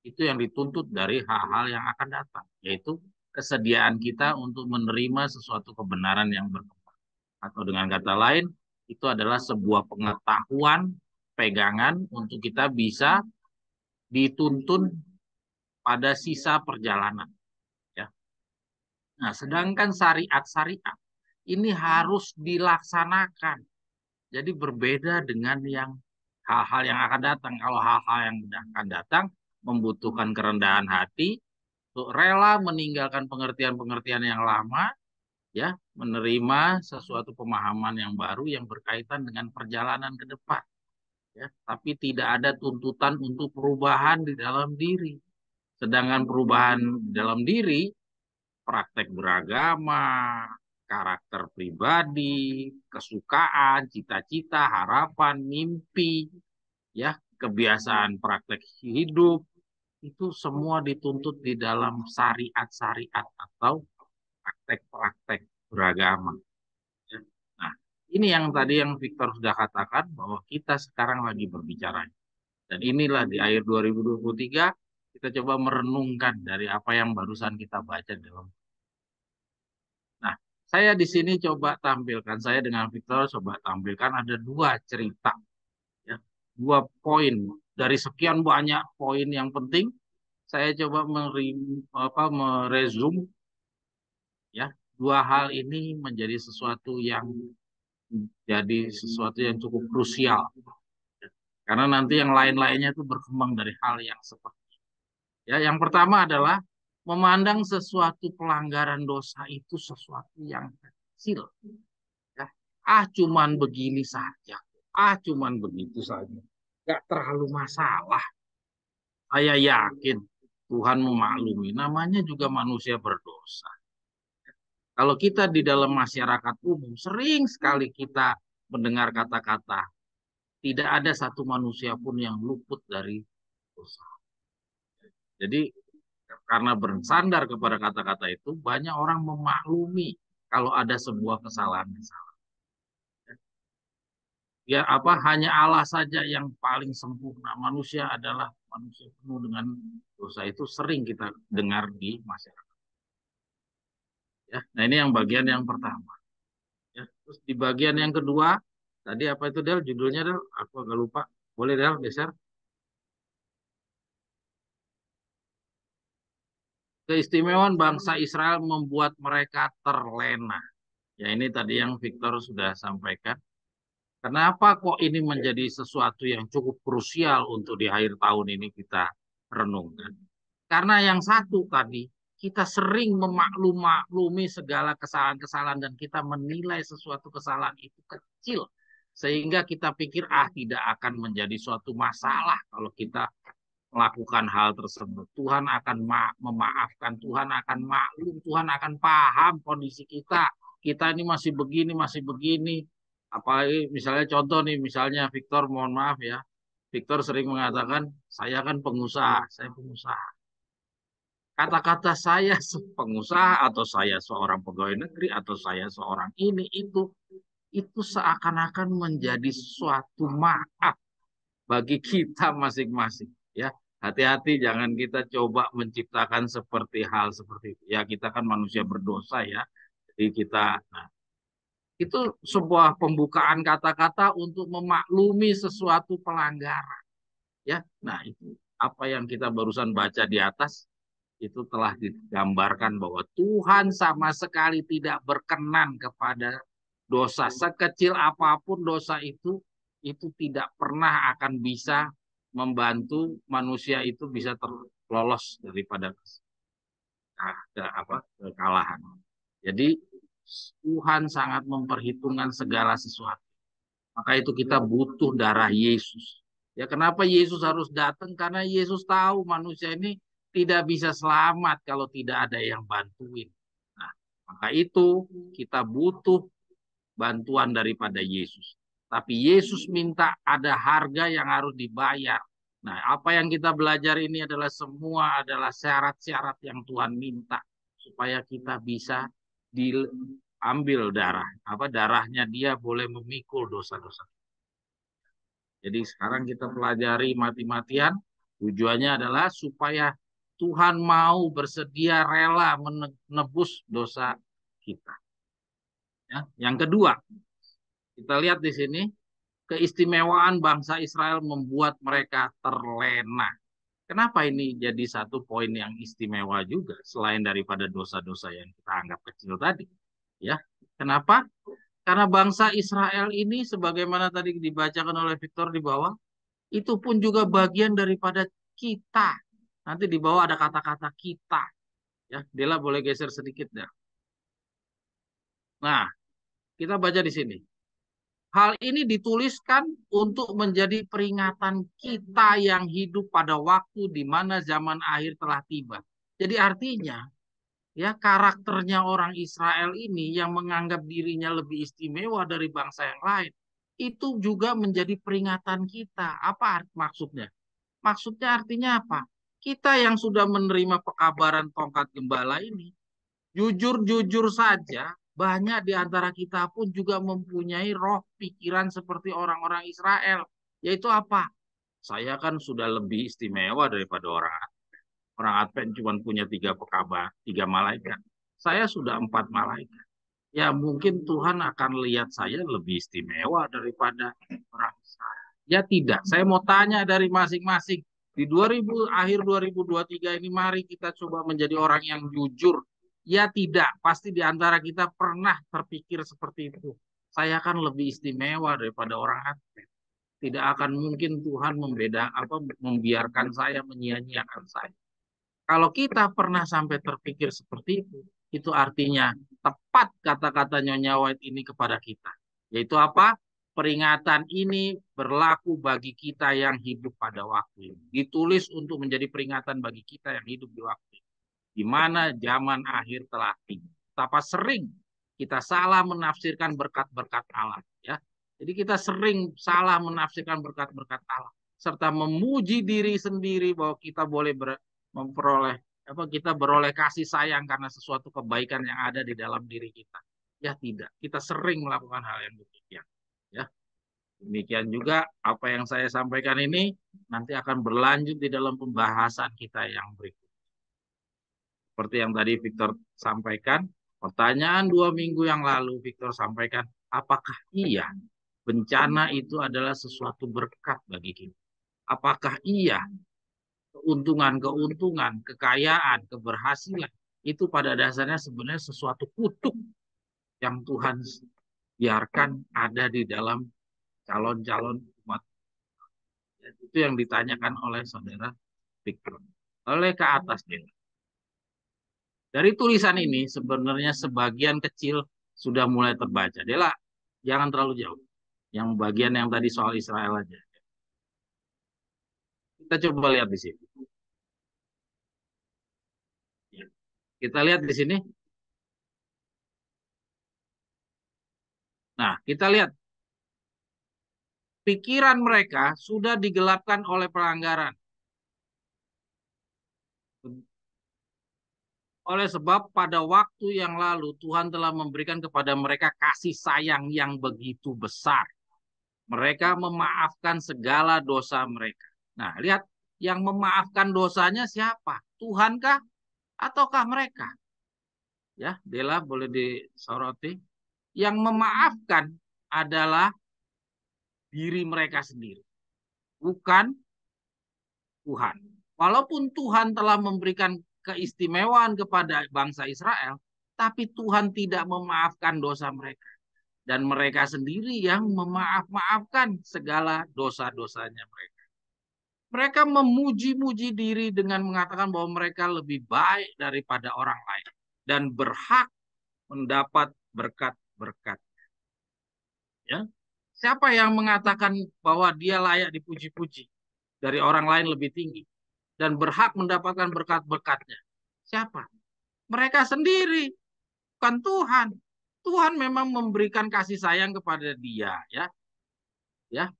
Itu yang dituntut dari hal-hal yang akan datang, yaitu kesediaan kita untuk menerima sesuatu kebenaran yang berkembang. Atau dengan kata lain, itu adalah sebuah pengetahuan, pegangan untuk kita bisa dituntun pada sisa perjalanan. Ya. Nah, sedangkan syariat-syariat ini harus dilaksanakan. Jadi berbeda dengan yang hal-hal yang akan datang. Kalau hal-hal yang akan datang membutuhkan kerendahan hati, untuk rela meninggalkan pengertian-pengertian yang lama, ya, menerima sesuatu pemahaman yang baru yang berkaitan dengan perjalanan ke depan, ya. Tapi tidak ada tuntutan untuk perubahan di dalam diri. Sedangkan perubahan di dalam diri, praktek beragama, karakter pribadi, kesukaan, cita-cita, harapan, mimpi, ya, kebiasaan praktek hidup, itu semua dituntut di dalam syariat-syariat atau praktek-praktek beragama. Ya. Nah, ini yang tadi yang Victor sudah katakan bahwa kita sekarang lagi berbicara. Dan inilah di akhir 2023 kita coba merenungkan dari apa yang barusan kita baca dalam. Nah, saya di sini coba tampilkan, saya dengan Victor coba tampilkan ada dua cerita, ya, dua poin dari sekian banyak poin yang penting. Saya coba meresume, ya, dua hal ini menjadi sesuatu yang cukup krusial, karena nanti yang lain-lainnya itu berkembang dari hal yang seperti ini. Ya, yang pertama adalah memandang sesuatu pelanggaran dosa itu sesuatu yang kecil. Ya. Cuman begini saja. Cuman begitu saja. Gak terlalu masalah. Saya yakin Tuhan memaklumi. Namanya juga manusia berdosa. Kalau kita di dalam masyarakat umum, sering sekali kita mendengar kata-kata, tidak ada satu manusia pun yang luput dari dosa. Jadi karena bersandar kepada kata-kata itu, banyak orang memaklumi kalau ada sebuah kesalahan-kesalahan. Ya apa hanya Allah saja yang paling sempurna. Manusia adalah manusia penuh dengan dosa, itu sering kita dengar di masyarakat. Ya, nah ini yang bagian yang pertama. Ya, terus di bagian yang kedua, tadi apa itu Del? Judulnya Del? Aku agak lupa. Boleh Del geser? Keistimewaan bangsa Israel membuat mereka terlena. Ya ini tadi yang Victor sudah sampaikan. Kenapa kok ini menjadi sesuatu yang cukup krusial untuk di akhir tahun ini kita renungkan? Karena yang satu tadi, kita sering memaklumi segala kesalahan-kesalahan dan kita menilai sesuatu kesalahan itu kecil. Sehingga kita pikir, tidak akan menjadi suatu masalah kalau kita melakukan hal tersebut. Tuhan akan memaafkan, Tuhan akan maklum, Tuhan akan paham kondisi kita. Kita ini masih begini, masih begini. Apalagi misalnya contoh nih, misalnya Victor, mohon maaf ya. Victor sering mengatakan, saya kan pengusaha, saya pengusaha. Kata-kata saya pengusaha atau saya seorang pegawai negeri atau saya seorang ini itu seakan-akan menjadi suatu maaf bagi kita masing-masing. Ya, hati-hati jangan kita coba menciptakan seperti hal seperti itu. Ya, kita kan manusia berdosa ya. Jadi kita, nah, itu sebuah pembukaan kata-kata untuk memaklumi sesuatu pelanggaran. Ya, nah itu apa yang kita barusan baca di atas itu telah digambarkan bahwa Tuhan sama sekali tidak berkenan kepada dosa. Sekecil apapun dosa itu tidak pernah akan bisa membantu manusia itu bisa terlolos daripada kekalahan. Jadi Tuhan sangat memperhitungkan segala sesuatu. Maka itu kita butuh darah Yesus. Ya kenapa Yesus harus datang? Karena Yesus tahu manusia ini tidak bisa selamat kalau tidak ada yang bantuin. Nah, maka itu kita butuh bantuan daripada Yesus. Tapi Yesus minta ada harga yang harus dibayar. Nah, apa yang kita belajar ini adalah semua adalah syarat-syarat yang Tuhan minta supaya kita bisa diambil darah. Apa darahnya dia boleh memikul dosa-dosa. Jadi sekarang kita pelajari mati-matian. Tujuannya adalah supaya Tuhan mau bersedia rela menebus dosa kita. Ya. Yang kedua, kita lihat di sini, keistimewaan bangsa Israel membuat mereka terlena. Kenapa ini jadi satu poin yang istimewa juga, selain daripada dosa-dosa yang kita anggap kecil tadi? Ya, kenapa? Karena bangsa Israel ini, sebagaimana tadi dibacakan oleh Victor di bawah, itu pun juga bagian daripada kita. Nanti di bawah ada kata-kata kita. Ya, Dela boleh geser sedikit ya. Nah, kita baca di sini. Hal ini dituliskan untuk menjadi peringatan kita yang hidup pada waktu di mana zaman akhir telah tiba. Jadi artinya, ya karakternya orang Israel ini yang menganggap dirinya lebih istimewa dari bangsa yang lain, itu juga menjadi peringatan kita. Apa maksudnya? Maksudnya artinya apa? Kita yang sudah menerima pekabaran tongkat gembala ini, jujur-jujur saja, banyak di antara kita pun juga mempunyai roh pikiran seperti orang-orang Israel. Yaitu apa? Saya kan sudah lebih istimewa daripada orang Advent. Orang Advent cuma punya 3 pekabar, 3 malaikat. Saya sudah 4 malaikat. Ya mungkin Tuhan akan lihat saya lebih istimewa daripada orang Israel. Ya tidak. Saya mau tanya dari masing-masing. Di 2000, akhir 2023 ini mari kita coba menjadi orang yang jujur. Ya tidak. Pasti di antara kita pernah terpikir seperti itu. Saya kan lebih istimewa daripada orang Advent. Tidak akan mungkin Tuhan membiarkan saya menyia-nyiakan saya. Kalau kita pernah sampai terpikir seperti itu artinya tepat kata-kata Nyonya White ini kepada kita. Yaitu apa? Peringatan ini berlaku bagi kita yang hidup pada waktu ini. Ditulis untuk menjadi peringatan bagi kita yang hidup di waktu ini. Di mana zaman akhir telah tiba. Betapa sering kita salah menafsirkan berkat-berkat Allah. Ya. Jadi kita sering salah menafsirkan berkat-berkat Allah. Serta memuji diri sendiri bahwa kita boleh memperoleh kita beroleh kasih sayang karena sesuatu kebaikan yang ada di dalam diri kita. Ya tidak, kita sering melakukan hal yang demikian. Ya, demikian juga apa yang saya sampaikan ini nanti akan berlanjut di dalam pembahasan kita yang berikut. Seperti yang tadi Victor sampaikan, pertanyaan 2 minggu yang lalu Victor sampaikan, apakah iya bencana itu adalah sesuatu berkat bagi kita? Apakah iya keuntungan, kekayaan, keberhasilan itu pada dasarnya sebenarnya sesuatu kutuk yang Tuhan biarkan ada di dalam calon-calon umat. Itu yang ditanyakan oleh saudara Victor. Oleh ke atas dia. Dari tulisan ini sebenarnya sebagian kecil sudah mulai terbaca. Dela, jangan terlalu jauh. Yang bagian yang tadi soal Israel aja. Kita coba lihat di sini. Kita lihat di sini. Nah, kita lihat pikiran mereka sudah digelapkan oleh pelanggaran. Oleh sebab pada waktu yang lalu Tuhan telah memberikan kepada mereka kasih sayang yang begitu besar. Mereka memaafkan segala dosa mereka. Nah, lihat yang memaafkan dosanya siapa? Tuhankah ataukah mereka? Ya, Dela boleh disoroti. Yang memaafkan adalah diri mereka sendiri, bukan Tuhan. Walaupun Tuhan telah memberikan keistimewaan kepada bangsa Israel, tapi Tuhan tidak memaafkan dosa mereka. Dan mereka sendiri yang memaafkan segala dosa-dosanya mereka. Mereka memuji-muji diri dengan mengatakan bahwa mereka lebih baik daripada orang lain. Dan berhak mendapat berkat-berkat. Ya. Siapa yang mengatakan bahwa dia layak dipuji-puji dari orang lain lebih tinggi? Dan berhak mendapatkan berkat-berkatnya. Siapa? Mereka sendiri, bukan Tuhan. Tuhan memang memberikan kasih sayang kepada dia, ya. Ya,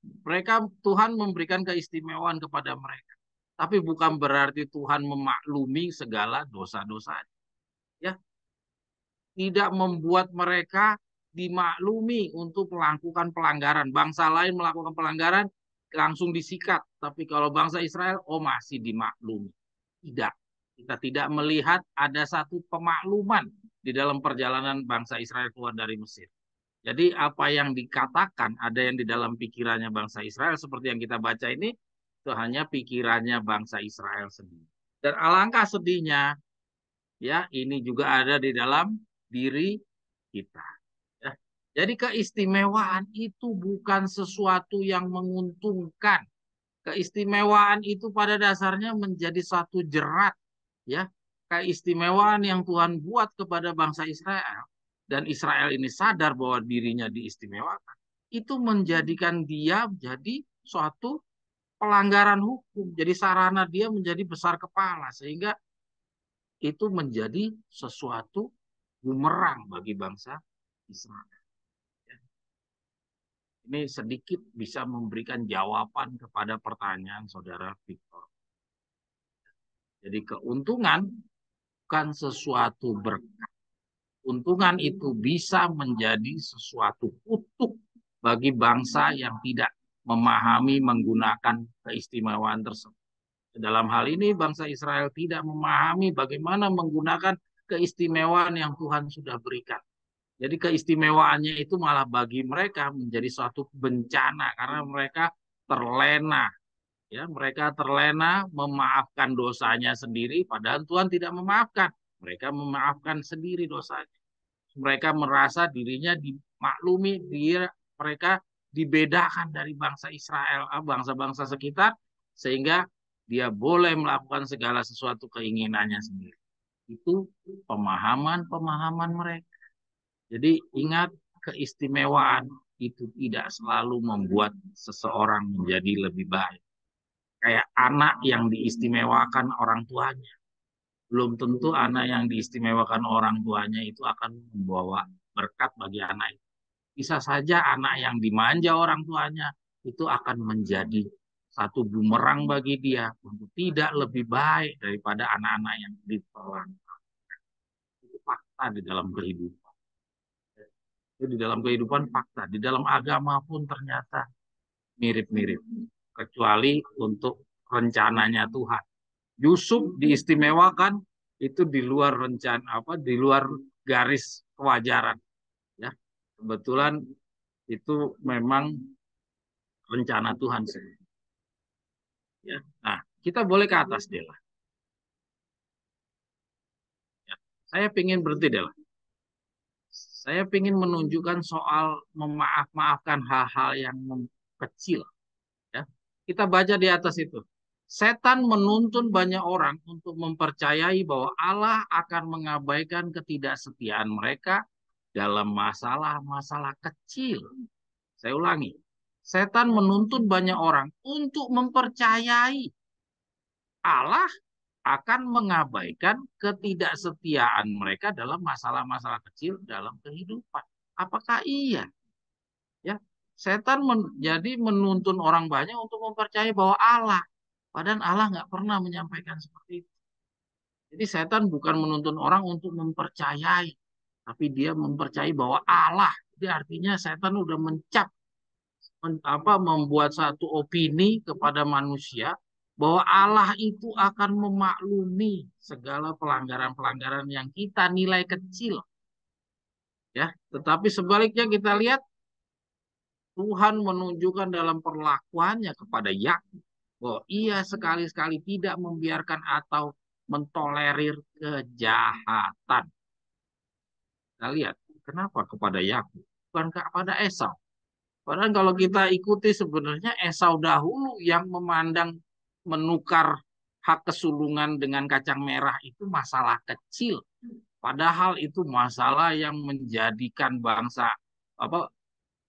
Tuhan memberikan keistimewaan kepada mereka. Tapi bukan berarti Tuhan memaklumi segala dosa-dosanya. Ya, tidak membuat mereka dimaklumi untuk melakukan pelanggaran. Bangsa lain melakukan pelanggaran langsung disikat. Tapi kalau bangsa Israel, masih dimaklumi. Tidak. Kita tidak melihat ada satu pemakluman di dalam perjalanan bangsa Israel keluar dari Mesir. Jadi apa yang dikatakan ada yang di dalam pikirannya bangsa Israel seperti yang kita baca ini itu hanya pikirannya bangsa Israel sendiri. Dan alangkah sedihnya ya ini juga ada di dalam diri kita. Ya. Jadi keistimewaan itu bukan sesuatu yang menguntungkan. Keistimewaan itu pada dasarnya menjadi satu jerat, ya. Keistimewaan yang Tuhan buat kepada bangsa Israel dan Israel ini sadar bahwa dirinya diistimewakan, itu menjadikan dia jadi suatu pelanggaran hukum. Jadi sarana dia menjadi besar kepala sehingga itu menjadi sesuatu bumerang bagi bangsa Israel. Ini sedikit bisa memberikan jawaban kepada pertanyaan saudara Victor. Jadi keuntungan bukan sesuatu berkat. Keuntungan itu bisa menjadi sesuatu kutuk bagi bangsa yang tidak memahami menggunakan keistimewaan tersebut. Dalam hal ini bangsa Israel tidak memahami bagaimana menggunakan keistimewaan yang Tuhan sudah berikan. Jadi keistimewaannya itu malah bagi mereka menjadi suatu bencana karena mereka terlena. Ya, mereka terlena memaafkan dosanya sendiri padahal Tuhan tidak memaafkan. Mereka memaafkan sendiri dosanya. Mereka merasa dirinya dimaklumi, mereka dibedakan dari bangsa Israel, bangsa-bangsa sekitar sehingga dia boleh melakukan segala sesuatu keinginannya sendiri. Itu pemahaman-pemahaman mereka. Jadi ingat, keistimewaan itu tidak selalu membuat seseorang menjadi lebih baik. Kayak anak yang diistimewakan orang tuanya. Belum tentu anak yang diistimewakan orang tuanya itu akan membawa berkat bagi anak itu. Bisa saja anak yang dimanja orang tuanya itu akan menjadi satu bumerang bagi dia untuk tidak lebih baik daripada anak-anak yang ditolak. Itu fakta di dalam kehidupan. Itu di dalam kehidupan fakta. Di dalam agama pun ternyata mirip-mirip. Kecuali untuk rencananya Tuhan. Yusuf diistimewakan itu di luar rencana di luar garis kewajaran. Ya, kebetulan itu memang rencana Tuhan sih. Ya. Nah, kita boleh ke atas deh lah. Ya. Saya ingin berhenti deh lah. Saya ingin menunjukkan soal memaaf-maafkan hal-hal yang kecil. Ya. Kita baca di atas itu. Setan menuntun banyak orang untuk mempercayai bahwa Allah akan mengabaikan ketidaksetiaan mereka dalam masalah-masalah kecil. Saya ulangi. Setan menuntun banyak orang untuk mempercayai Allah akan mengabaikan ketidaksetiaan mereka dalam masalah-masalah kecil dalam kehidupan. Apakah iya? Ya, setan jadi menuntun orang banyak untuk mempercayai bahwa Allah, padahal Allah nggak pernah menyampaikan seperti itu. Jadi setan bukan menuntun orang untuk mempercayai, tapi dia mempercayai bahwa Allah. Jadi artinya setan udah membuat satu opini kepada manusia bahwa Allah itu akan memaklumi segala pelanggaran-pelanggaran yang kita nilai kecil. Ya, tetapi sebaliknya kita lihat Tuhan menunjukkan dalam perlakuannya kepada Yakub bahwa ia sekali-sekali tidak membiarkan atau mentolerir kejahatan. Kita lihat kenapa kepada Yakub, bukan kepada Esau. Padahal kalau kita ikuti sebenarnya Esau dahulu yang memandang menukar hak kesulungan dengan kacang merah itu masalah kecil. Padahal itu masalah yang menjadikan bangsa apa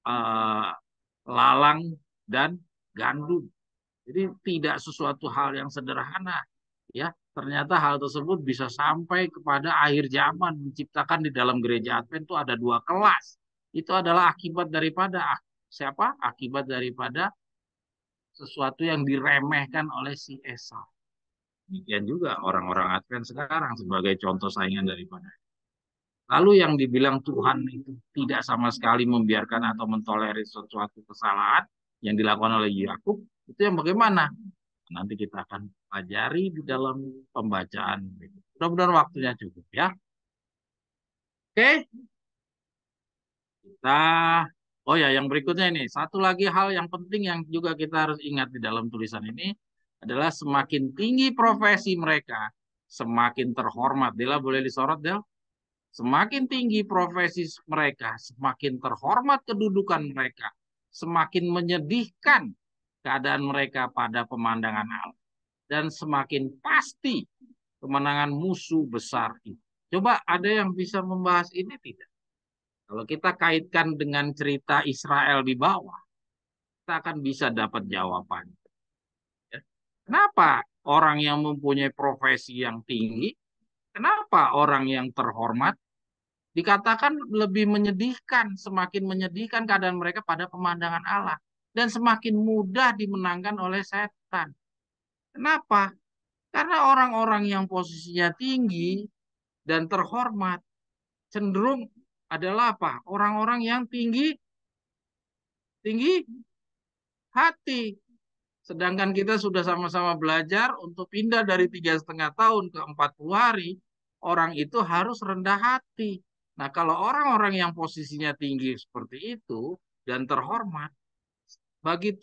eh, lalang dan gandum. Jadi tidak sesuatu hal yang sederhana. Ya, ternyata hal tersebut bisa sampai kepada akhir zaman menciptakan di dalam gereja Advent itu ada dua kelas. Itu adalah akibat daripada siapa? Akibat daripada sesuatu yang diremehkan oleh si Esau. Demikian juga orang-orang Advent sekarang sebagai contoh saingan daripada. Lalu yang dibilang Tuhan itu tidak sama sekali membiarkan atau mentolerir sesuatu kesalahan yang dilakukan oleh Yakub, itu yang bagaimana? Nanti kita akan pelajari di dalam pembacaan. Mudah-mudahan waktunya cukup ya. Oke, kita oh ya, yang berikutnya ini, satu lagi hal yang penting yang juga kita harus ingat di dalam tulisan ini adalah semakin tinggi profesi mereka, semakin terhormat. Dela boleh disorot, Del? Semakin tinggi profesi mereka, semakin terhormat kedudukan mereka, semakin menyedihkan keadaan mereka pada pemandangan Allah, dan semakin pasti kemenangan musuh besar itu. Coba ada yang bisa membahas ini tidak? Kalau kita kaitkan dengan cerita Israel di bawah, kita akan bisa dapat jawaban. Ya. Kenapa orang yang mempunyai profesi yang tinggi, kenapa orang yang terhormat dikatakan lebih menyedihkan, semakin menyedihkan keadaan mereka pada pemandangan Allah, dan semakin mudah dimenangkan oleh setan. Kenapa? Karena orang-orang yang posisinya tinggi dan terhormat cenderung adalah apa? Orang-orang yang tinggi hati. Sedangkan kita sudah sama-sama belajar untuk pindah dari 3,5 tahun ke 40 hari, orang itu harus rendah hati. Nah, kalau orang-orang yang posisinya tinggi seperti itu dan terhormat, bagi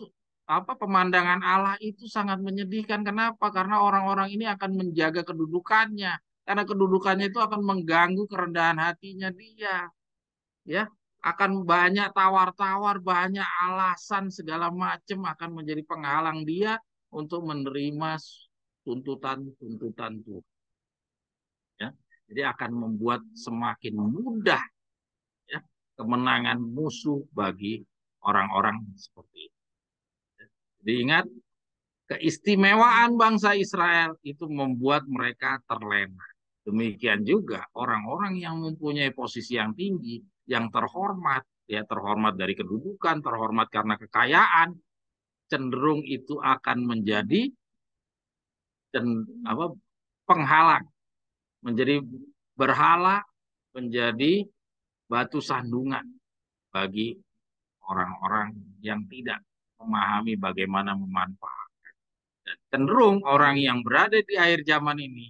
pemandangan Allah itu sangat menyedihkan. Kenapa? Karena orang-orang ini akan menjaga kedudukannya. Karena kedudukannya itu akan mengganggu kerendahan hatinya dia. Ya, akan banyak tawar-tawar, banyak alasan segala macam akan menjadi penghalang dia untuk menerima tuntutan-tuntutan Tuhan. Ya. Jadi akan membuat semakin mudah ya, kemenangan musuh bagi orang-orang seperti itu. Jadi ingat, keistimewaan bangsa Israel itu membuat mereka terlena. Demikian juga orang-orang yang mempunyai posisi yang tinggi, yang terhormat, ya terhormat dari kedudukan, terhormat karena kekayaan, cenderung itu akan menjadi penghalang, menjadi berhala, menjadi batu sandungan bagi orang-orang yang tidak memahami bagaimana memanfaatkan. Dan cenderung orang yang berada di akhir zaman ini,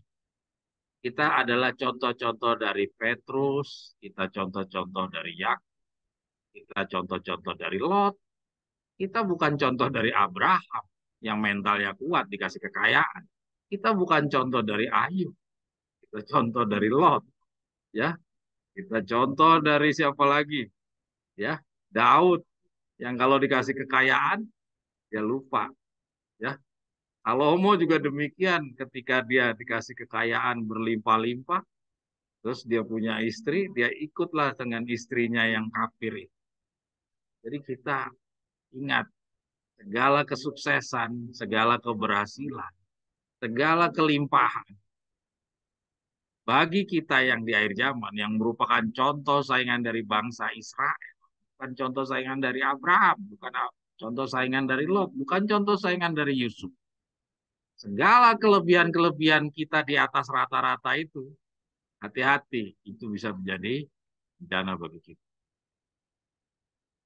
kita adalah contoh-contoh dari Petrus, kita contoh-contoh dari Yakub, kita contoh-contoh dari Lot, kita bukan contoh dari Abraham yang mentalnya kuat dikasih kekayaan. Kita bukan contoh dari Ayub, kita contoh dari Lot, ya. Kita contoh dari siapa lagi? Ya, Daud yang kalau dikasih kekayaan dia lupa, ya. Salomo juga demikian, ketika dia dikasih kekayaan berlimpah-limpah, terus dia punya istri, dia ikutlah dengan istrinya yang kafir. Jadi kita ingat, segala kesuksesan, segala keberhasilan, segala kelimpahan, bagi kita yang di akhir zaman, yang merupakan contoh saingan dari bangsa Israel, bukan contoh saingan dari Abraham, bukan contoh saingan dari Lot, bukan contoh saingan dari Yusuf. Segala kelebihan-kelebihan kita di atas rata-rata itu, hati-hati, itu bisa menjadi bencana bagi kita.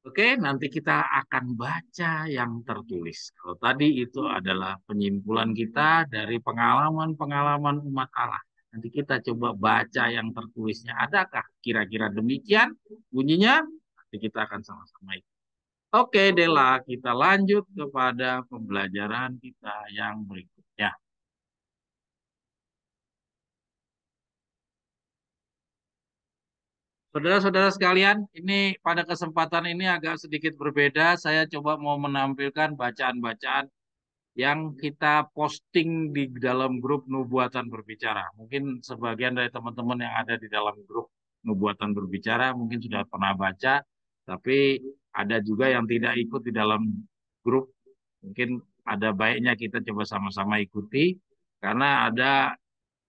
Oke, nanti kita akan baca yang tertulis. Kalau tadi itu adalah penyimpulan kita dari pengalaman-pengalaman umat Allah. Nanti kita coba baca yang tertulisnya. Adakah kira-kira demikian bunyinya? Nanti kita akan sama-sama ikut. Oke, Dela, kita lanjut kepada pembelajaran kita yang berikutnya. Saudara-saudara sekalian, ini pada kesempatan ini agak sedikit berbeda. Saya coba mau menampilkan bacaan-bacaan yang kita posting di dalam grup Nubuatan Berbicara. Mungkin sebagian dari teman-teman yang ada di dalam grup Nubuatan Berbicara mungkin sudah pernah baca, tapi ada juga yang tidak ikut di dalam grup. Mungkin ada baiknya kita coba sama-sama ikuti, karena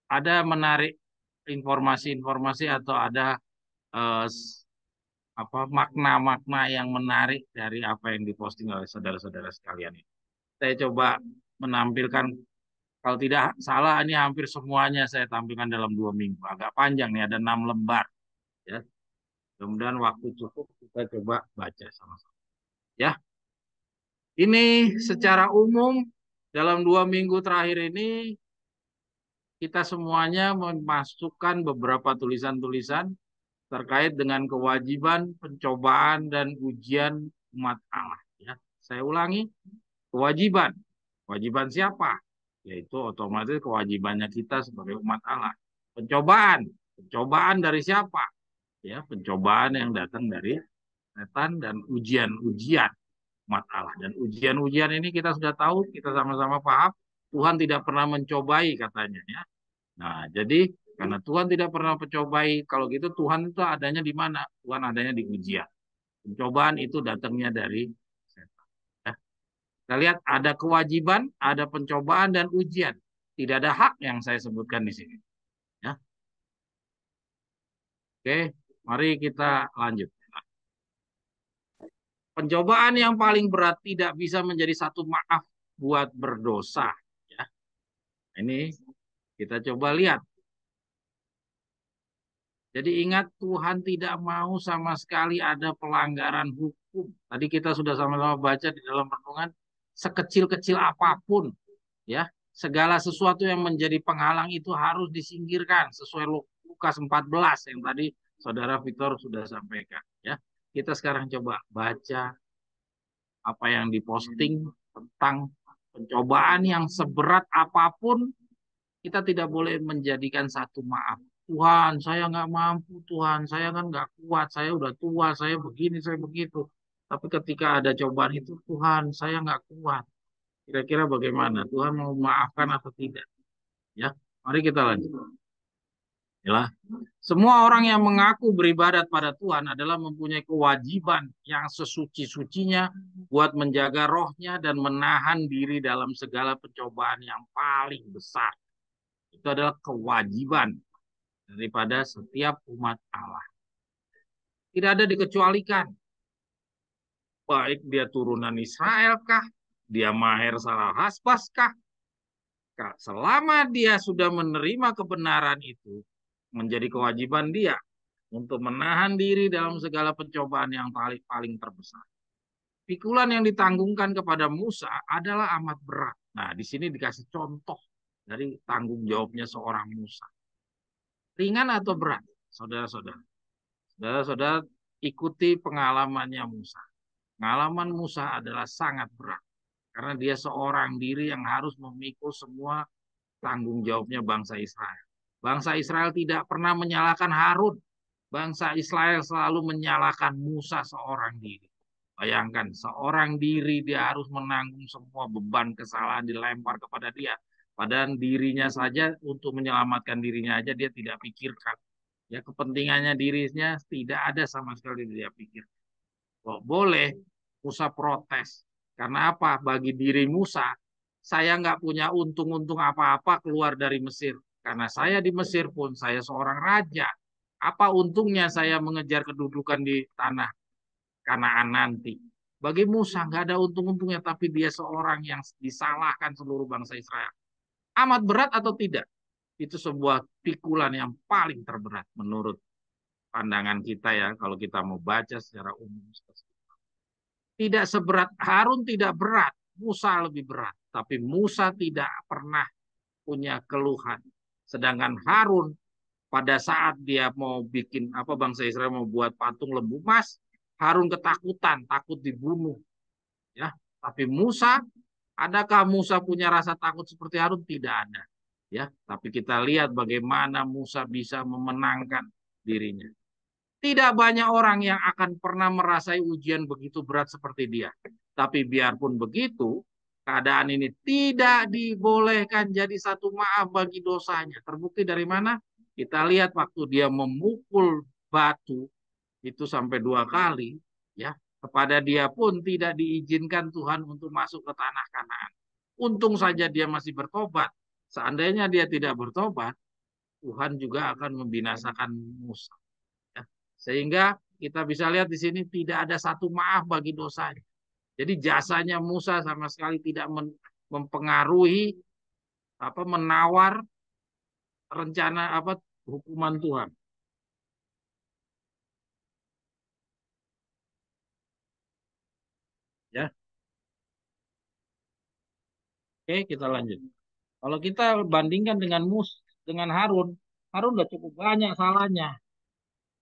ada menarik informasi-informasi atau ada eh, makna-makna yang menarik dari apa yang diposting oleh saudara-saudara sekalian ini. Saya coba menampilkan, kalau tidak salah ini hampir semuanya saya tampilkan dalam 2 minggu. Agak panjang nih, ada 6 lembar. Ya. Mudah-mudahan waktu cukup, kita coba baca sama-sama. Ya, ini secara umum dalam 2 minggu terakhir ini kita semuanya memasukkan beberapa tulisan-tulisan terkait dengan kewajiban, pencobaan, dan ujian umat Allah. Ya. Saya ulangi, kewajiban. Kewajiban siapa? Yaitu otomatis kewajibannya kita sebagai umat Allah. Pencobaan. Pencobaan dari siapa? Ya, pencobaan yang datang dari setan dan ujian-ujian umat Allah. Dan ujian-ujian ini kita sudah tahu, kita sama-sama paham, Tuhan tidak pernah mencobai katanya. Ya. Nah, jadi karena Tuhan tidak pernah mencobai, kalau gitu Tuhan itu adanya di mana? Tuhan adanya di ujian. Pencobaan itu datangnya dari setan. Ya. Kita lihat ada kewajiban, ada pencobaan dan ujian. Tidak ada hak yang saya sebutkan di sini. Ya. Oke, mari kita lanjut. Pencobaan yang paling berat tidak bisa menjadi satu maaf buat berdosa. Ya. Ini kita coba lihat. Jadi ingat, Tuhan tidak mau sama sekali ada pelanggaran hukum. Tadi kita sudah sama-sama baca di dalam renungan, sekecil-kecil apapun, ya, segala sesuatu yang menjadi penghalang itu harus disingkirkan sesuai Lukas 14 yang tadi Saudara Victor sudah sampaikan. Ya, kita sekarang coba baca apa yang diposting tentang pencobaan yang seberat apapun. Kita tidak boleh menjadikan satu maaf. Tuhan, saya nggak mampu, Tuhan, saya kan nggak kuat, saya udah tua, saya begini, saya begitu. Tapi ketika ada cobaan itu, Tuhan, saya nggak kuat. Kira-kira bagaimana? Tuhan mau memaafkan atau tidak? Ya, mari kita lanjut. Ya, semua orang yang mengaku beribadat pada Tuhan adalah mempunyai kewajiban yang sesuci-sucinya buat menjaga rohnya dan menahan diri dalam segala pencobaan yang paling besar. Itu adalah kewajiban daripada setiap umat Allah. Tidak ada dikecualikan. Baik dia turunan Israel kah? Dia Maher Salah Hasbas kah? Selama dia sudah menerima kebenaran itu, menjadi kewajiban dia untuk menahan diri dalam segala pencobaan yang paling terbesar. Pikulan yang ditanggungkan kepada Musa adalah amat berat. Nah, di sini dikasih contoh dari tanggung jawabnya seorang Musa. Ringan atau berat? Saudara-saudara. Saudara-saudara, ikuti pengalamannya Musa. Pengalaman Musa adalah sangat berat. Karena dia seorang diri yang harus memikul semua tanggung jawabnya bangsa Israel. Bangsa Israel tidak pernah menyalahkan Harun. Bangsa Israel selalu menyalahkan Musa seorang diri. Bayangkan, seorang diri dia harus menanggung semua beban kesalahan dilempar kepada dia. Padahal dirinya saja untuk menyelamatkan dirinya aja dia tidak pikirkan. Ya, kepentingannya dirinya tidak ada sama sekali dia pikir. Kok boleh Musa protes? Karena apa? Bagi diri Musa, saya nggak punya untung-untung apa-apa keluar dari Mesir. Karena saya di Mesir pun saya seorang raja. Apa untungnya saya mengejar kedudukan di tanah Kanaan nanti? Bagi Musa nggak ada untung-untungnya, tapi dia seorang yang disalahkan seluruh bangsa Israel. Amat berat atau tidak? Itu sebuah pikulan yang paling terberat menurut pandangan kita ya, kalau kita mau baca secara umum. Tidak seberat Harun, tidak berat, Musa lebih berat. Tapi Musa tidak pernah punya keluhan. Sedangkan Harun pada saat dia mau bikin apa bangsa Israel mau buat patung lembu emas, Harun ketakutan, takut dibunuh. Ya, tapi Musa, adakah Musa punya rasa takut seperti Harun? Tidak ada. Ya, tapi kita lihat bagaimana Musa bisa memenangkan dirinya. Tidak banyak orang yang akan pernah merasai ujian begitu berat seperti dia. Tapi biarpun begitu, keadaan ini tidak dibolehkan jadi satu maaf bagi dosanya. Terbukti dari mana? Kita lihat waktu dia memukul batu itu sampai 2 kali, ya, kepada dia pun tidak diizinkan Tuhan untuk masuk ke tanah Kanaan. Untung saja dia masih bertobat. Seandainya dia tidak bertobat, Tuhan juga akan membinasakan Musa. Ya. Sehingga kita bisa lihat di sini tidak ada satu maaf bagi dosanya. Jadi jasanya Musa sama sekali tidak mempengaruhi apa menawar rencana apa hukuman Tuhan. Ya, oke kita lanjut. Kalau kita bandingkan dengan dengan Harun, Harun udah cukup banyak salahnya.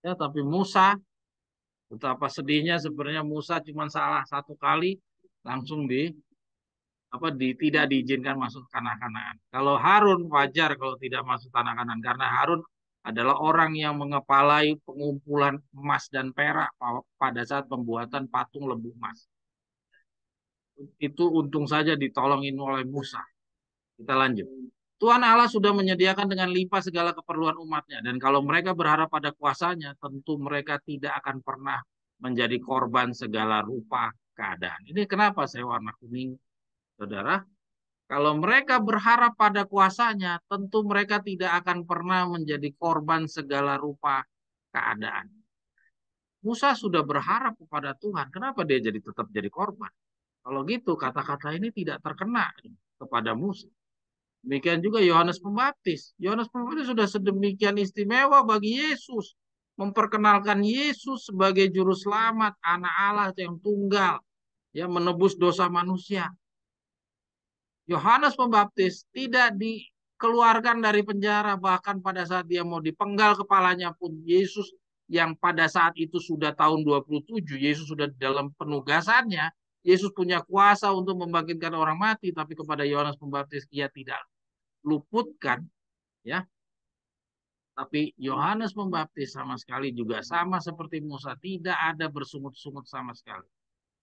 Ya, tapi Musa, betapa sedihnya sebenarnya Musa cuma salah 1 kali langsung tidak diizinkan masuk tanah Kanaan. Kalau Harun wajar kalau tidak masuk tanah Kanaan karena Harun adalah orang yang mengepalai pengumpulan emas dan perak pada saat pembuatan patung lembu emas. Itu untung saja ditolongin oleh Musa. Kita lanjut. Tuhan Allah sudah menyediakan dengan limpah segala keperluan umatnya. Dan kalau mereka berharap pada kuasanya, tentu mereka tidak akan pernah menjadi korban segala rupa keadaan. Ini kenapa saya warna kuning, saudara? Kalau mereka berharap pada kuasanya, tentu mereka tidak akan pernah menjadi korban segala rupa keadaan. Musa sudah berharap kepada Tuhan, kenapa dia tetap jadi korban? Kalau gitu, kata-kata ini tidak terkena kepada Musa. Demikian juga Yohanes Pembaptis. Yohanes Pembaptis sudah sedemikian istimewa bagi Yesus. Memperkenalkan Yesus sebagai juru selamat, anak Allah yang tunggal, yang menebus dosa manusia. Yohanes Pembaptis tidak dikeluarkan dari penjara, bahkan pada saat dia mau dipenggal kepalanya pun Yesus yang pada saat itu sudah tahun 27, Yesus sudah dalam penugasannya, Yesus punya kuasa untuk membangkitkan orang mati, tapi kepada Yohanes Pembaptis ia tidak luputkan, ya. Tapi Yohanes Pembaptis sama sekali juga sama seperti Musa, tidak ada bersungut-sungut sama sekali,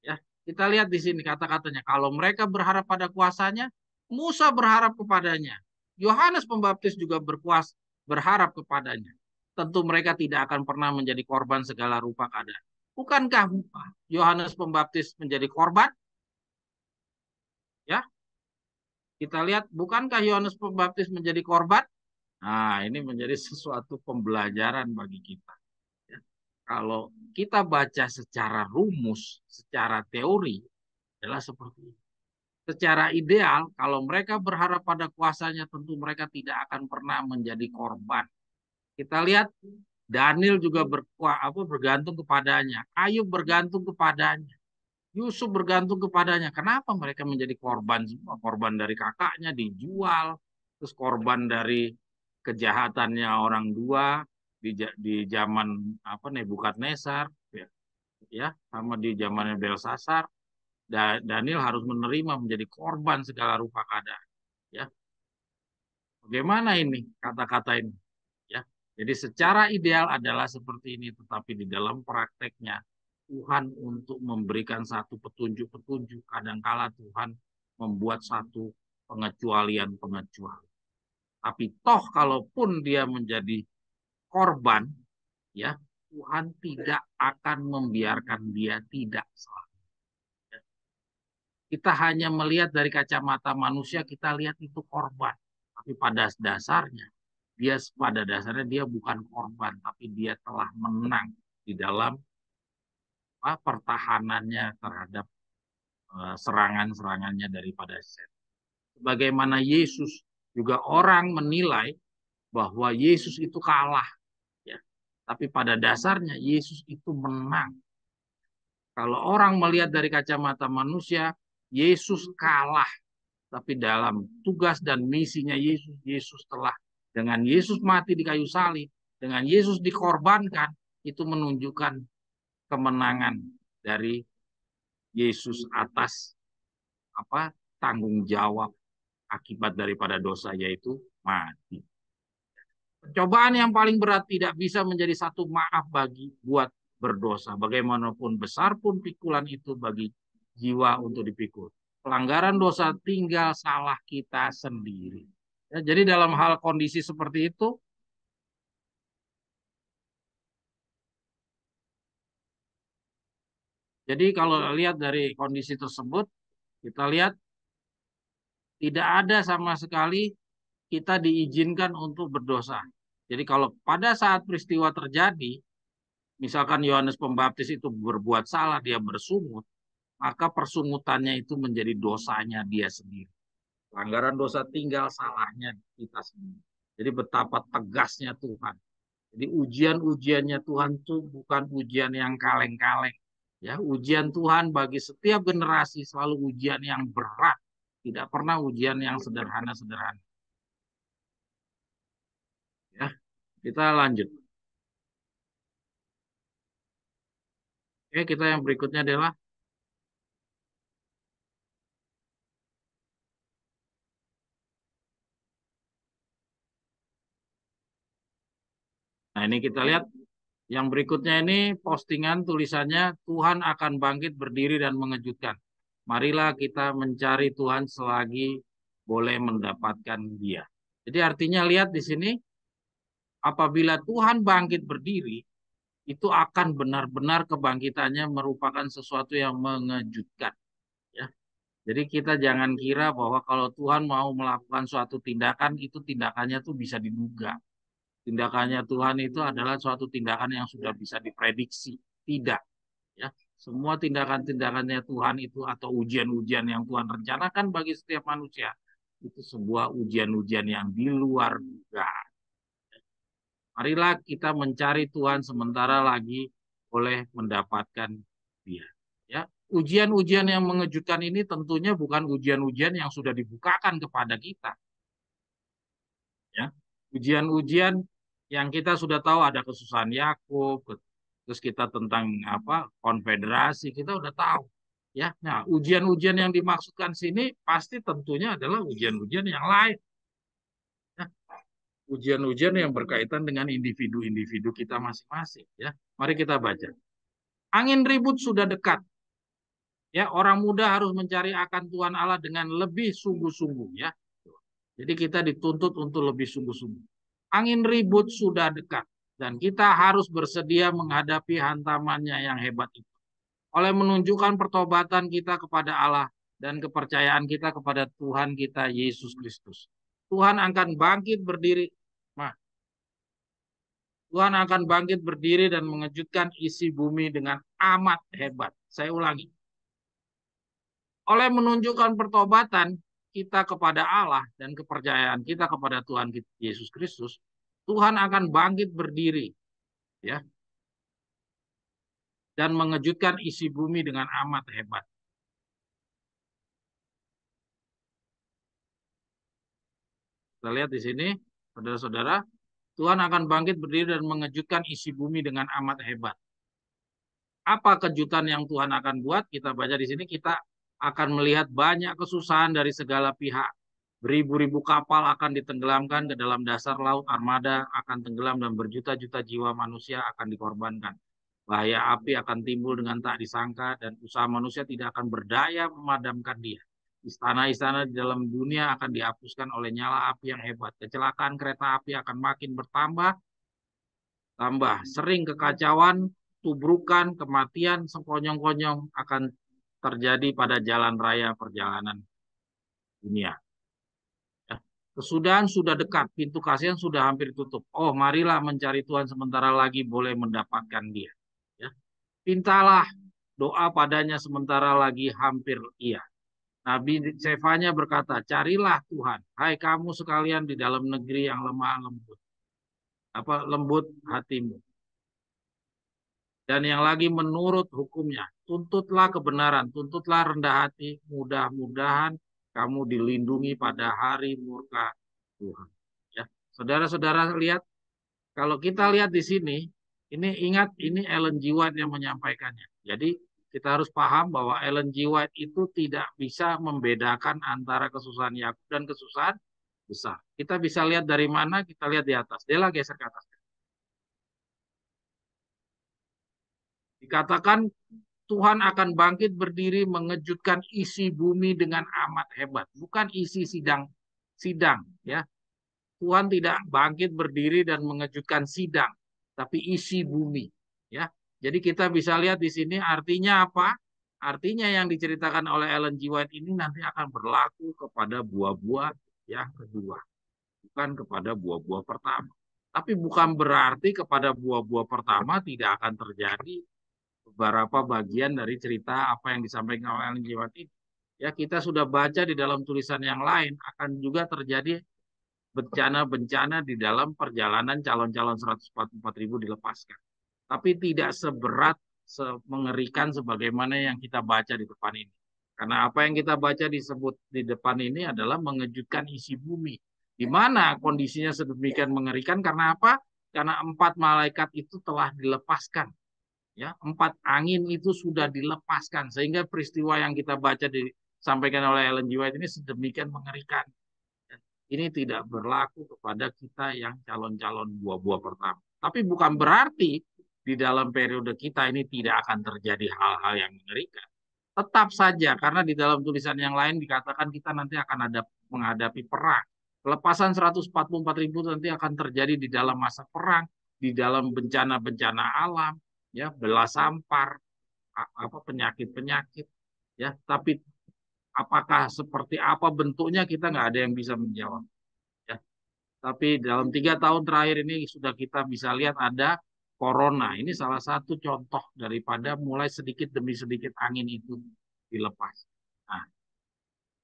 ya. Kita lihat di sini kata-katanya. Kalau mereka berharap pada kuasanya, Musa berharap kepadanya. Yohanes Pembaptis juga berharap kepadanya. Tentu mereka tidak akan pernah menjadi korban segala rupa keadaan. Bukankah Yohanes Pembaptis menjadi korban? Ya, kita lihat, bukankah Yohanes Pembaptis menjadi korban? Nah, ini menjadi sesuatu pembelajaran bagi kita. Ya. Kalau kita baca secara rumus, secara teori, adalah seperti ini. Secara ideal, kalau mereka berharap pada kuasanya, tentu mereka tidak akan pernah menjadi korban. Kita lihat, Daniel juga bergantung kepadanya. Ayub bergantung kepadanya. Yusuf bergantung kepadanya. Kenapa mereka menjadi korban semua? Korban dari kakaknya dijual, terus korban dari kejahatannya orang dua di zaman Nebukadnezar, ya, sama di zamannya Belsasar. Daniel harus menerima menjadi korban segala rupa keadaan. Ya, bagaimana ini kata-kata ini? Ya, jadi secara ideal adalah seperti ini, tetapi di dalam prakteknya Tuhan untuk memberikan satu petunjuk-petunjuk, kadangkala Tuhan membuat satu pengecualian-pengecualian. Tapi toh kalaupun dia menjadi korban, ya, Tuhan tidak akan membiarkan dia tidak salah. Kita hanya melihat dari kacamata manusia, kita lihat itu korban. Tapi pada dasarnya dia bukan korban, tapi dia telah menang di dalam pertahanannya terhadap serangan-serangannya daripada setan. Bagaimana Yesus juga orang menilai bahwa Yesus itu kalah, ya. Tapi pada dasarnya Yesus itu menang. Kalau orang melihat dari kacamata manusia, Yesus kalah. Tapi dalam tugas dan misinya Yesus, Yesus telah dengan Yesus mati di kayu salib, dengan Yesus dikorbankan, itu menunjukkan kemenangan dari Yesus atas tanggung jawab akibat daripada dosa, yaitu mati. Cobaan yang paling berat tidak bisa menjadi satu maaf buat berdosa. Bagaimanapun besar pun pikulan itu bagi jiwa untuk dipikul. Pelanggaran dosa tinggal salah kita sendiri. Ya, jadi dalam hal kondisi seperti itu, jadi kalau lihat dari kondisi tersebut, kita lihat tidak ada sama sekali kita diizinkan untuk berdosa. Jadi kalau pada saat peristiwa terjadi, misalkan Yohanes Pembaptis itu berbuat salah, dia bersungut, maka persungutannya itu menjadi dosanya dia sendiri. Pelanggaran dosa tinggal salahnya kita sendiri. Jadi betapa tegasnya Tuhan. Jadi ujian-ujiannya Tuhan itu bukan ujian yang kaleng-kaleng. Ya, ujian Tuhan bagi setiap generasi selalu ujian yang berat. Tidak pernah ujian yang sederhana-sederhana. Ya, kita lanjut. Oke, kita yang berikutnya adalah nah ini kita lihat yang berikutnya ini postingan tulisannya Tuhan akan bangkit berdiri dan mengejutkan. Marilah kita mencari Tuhan selagi boleh mendapatkan Dia. Jadi artinya lihat di sini apabila Tuhan bangkit berdiri itu akan benar-benar kebangkitannya merupakan sesuatu yang mengejutkan. Ya. Jadi kita jangan kira bahwa kalau Tuhan mau melakukan suatu tindakan itu tindakannya tuh bisa diduga. Tindakannya Tuhan itu adalah suatu tindakan yang sudah bisa diprediksi. Tidak. Ya, semua tindakan-tindakannya Tuhan itu atau ujian-ujian yang Tuhan rencanakan bagi setiap manusia itu sebuah ujian-ujian yang di luar dugaan. Marilah kita mencari Tuhan sementara lagi boleh mendapatkan Dia. Ya, ujian-ujian yang mengejutkan ini tentunya bukan ujian-ujian yang sudah dibukakan kepada kita. Ya, ujian-ujian yang kita sudah tahu ada kesusahan Yakub, terus kita tentang konfederasi kita udah tahu. Ya, nah ujian-ujian yang dimaksudkan sini pasti tentunya adalah ujian-ujian yang lain. Ya, ujian-ujian yang berkaitan dengan individu-individu kita masing-masing. Ya, mari kita baca. Angin ribut sudah dekat. Ya, orang muda harus mencari akan Tuhan Allah dengan lebih sungguh-sungguh ya. Jadi kita dituntut untuk lebih sungguh-sungguh. Angin ribut sudah dekat dan kita harus bersedia menghadapi hantamannya yang hebat itu. Oleh menunjukkan pertobatan kita kepada Allah dan kepercayaan kita kepada Tuhan kita Yesus Kristus. Tuhan akan bangkit berdiri. Nah, Tuhan akan bangkit berdiri dan mengejutkan isi bumi dengan amat hebat. Saya ulangi. Oleh menunjukkan pertobatan kita kepada Allah dan kepercayaan kita kepada Tuhan Yesus Kristus, Tuhan akan bangkit berdiri ya dan mengejutkan isi bumi dengan amat hebat. Kita lihat di sini, saudara-saudara, Tuhan akan bangkit berdiri dan mengejutkan isi bumi dengan amat hebat. Apa kejutan yang Tuhan akan buat? Kita baca di sini, kita akan melihat banyak kesusahan dari segala pihak. Beribu-ribu kapal akan ditenggelamkan ke dalam dasar laut, armada akan tenggelam dan berjuta-juta jiwa manusia akan dikorbankan. Bahaya api akan timbul dengan tak disangka dan usaha manusia tidak akan berdaya memadamkan dia. Istana-istana di dalam dunia akan dihapuskan oleh nyala api yang hebat. Kecelakaan kereta api akan makin bertambah, sering kekacauan, tubrukan, kematian, sekonyong-konyong akan terjadi pada jalan raya perjalanan dunia. Kesudahan sudah dekat, pintu kasihan sudah hampir tutup. Oh, marilah mencari Tuhan sementara lagi boleh mendapatkan dia. Ya. Pintalah doa padanya sementara lagi hampir ia. Nabi Sefanya berkata, carilah Tuhan, hai kamu sekalian di dalam negeri yang lemah lembut. Lembut hatimu. Dan yang lagi menurut hukumnya, tuntutlah kebenaran, tuntutlah rendah hati, mudah-mudahan kamu dilindungi pada hari murka Tuhan. Ya, saudara-saudara lihat, kalau kita lihat di sini, ini ingat ini Ellen G. White yang menyampaikannya. Jadi kita harus paham bahwa Ellen G. White itu tidak bisa membedakan antara kesusahan Yakub dan kesusahan besar. Kita bisa lihat dari mana? Kita lihat di atas. Dela geser ke atas. Dikatakan Tuhan akan bangkit berdiri mengejutkan isi bumi dengan amat hebat. Bukan isi sidang ya. Tuhan tidak bangkit berdiri dan mengejutkan sidang, tapi isi bumi ya. Jadi kita bisa lihat di sini artinya apa? Artinya yang diceritakan oleh Ellen G. White ini nanti akan berlaku kepada buah-buah yang kedua, bukan kepada buah-buah pertama. Tapi bukan berarti kepada buah-buah pertama tidak akan terjadi beberapa bagian dari cerita apa yang disampaikan oleh Ellen G. White ini. Ya, kita sudah baca di dalam tulisan yang lain akan juga terjadi bencana-bencana di dalam perjalanan calon-calon 144.000 dilepaskan. Tapi tidak seberat, mengerikan sebagaimana yang kita baca di depan ini. Karena apa yang kita baca disebut di depan ini adalah mengejutkan isi bumi. Di mana kondisinya sedemikian mengerikan karena apa? Karena 4 malaikat itu telah dilepaskan. Ya, 4 angin itu sudah dilepaskan sehingga peristiwa yang kita baca disampaikan oleh Ellen G. White ini sedemikian mengerikan. Ini tidak berlaku kepada kita yang calon-calon buah-buah pertama. Tapi bukan berarti di dalam periode kita ini tidak akan terjadi hal-hal yang mengerikan. Tetap saja karena di dalam tulisan yang lain dikatakan kita nanti akan ada menghadapi perang. Pelepasan 144.000 nanti akan terjadi di dalam masa perang, di dalam bencana-bencana alam, ya belah sampar, penyakit-penyakit, ya. Tapi apakah seperti apa bentuknya kita nggak ada yang bisa menjawab. Ya. Tapi dalam 3 tahun terakhir ini sudah kita bisa lihat ada corona. Ini salah satu contoh daripada mulai sedikit demi sedikit angin itu dilepas. Nah,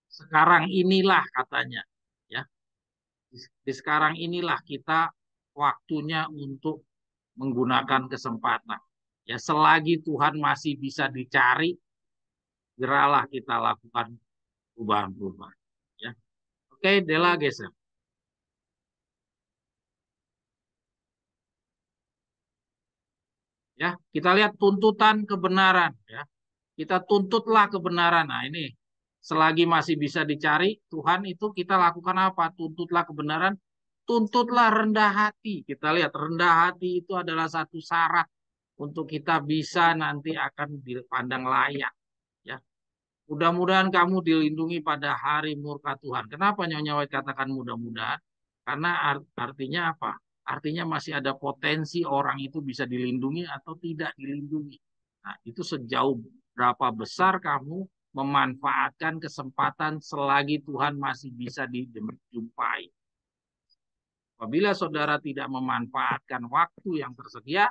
sekarang inilah katanya, ya. Di sekarang inilah kita waktunya untuk menggunakan kesempatan. Ya, selagi Tuhan masih bisa dicari, geralah kita lakukan perubahan-perubahan. Ya. Oke, Dela geser. Ya, kita lihat tuntutan kebenaran. Ya, kita tuntutlah kebenaran. Nah, ini selagi masih bisa dicari, Tuhan itu kita lakukan apa? Tuntutlah kebenaran, tuntutlah rendah hati. Kita lihat rendah hati itu adalah satu syarat untuk kita bisa nanti akan dipandang layak. Ya, Mudah-mudahan kamu dilindungi pada hari murka Tuhan. Kenapa Nyonya White katakan mudah-mudahan? Karena artinya apa? Artinya masih ada potensi orang itu bisa dilindungi atau tidak dilindungi. Nah, itu sejauh berapa besar kamu memanfaatkan kesempatan selagi Tuhan masih bisa dijumpai. Apabila saudara tidak memanfaatkan waktu yang tersedia,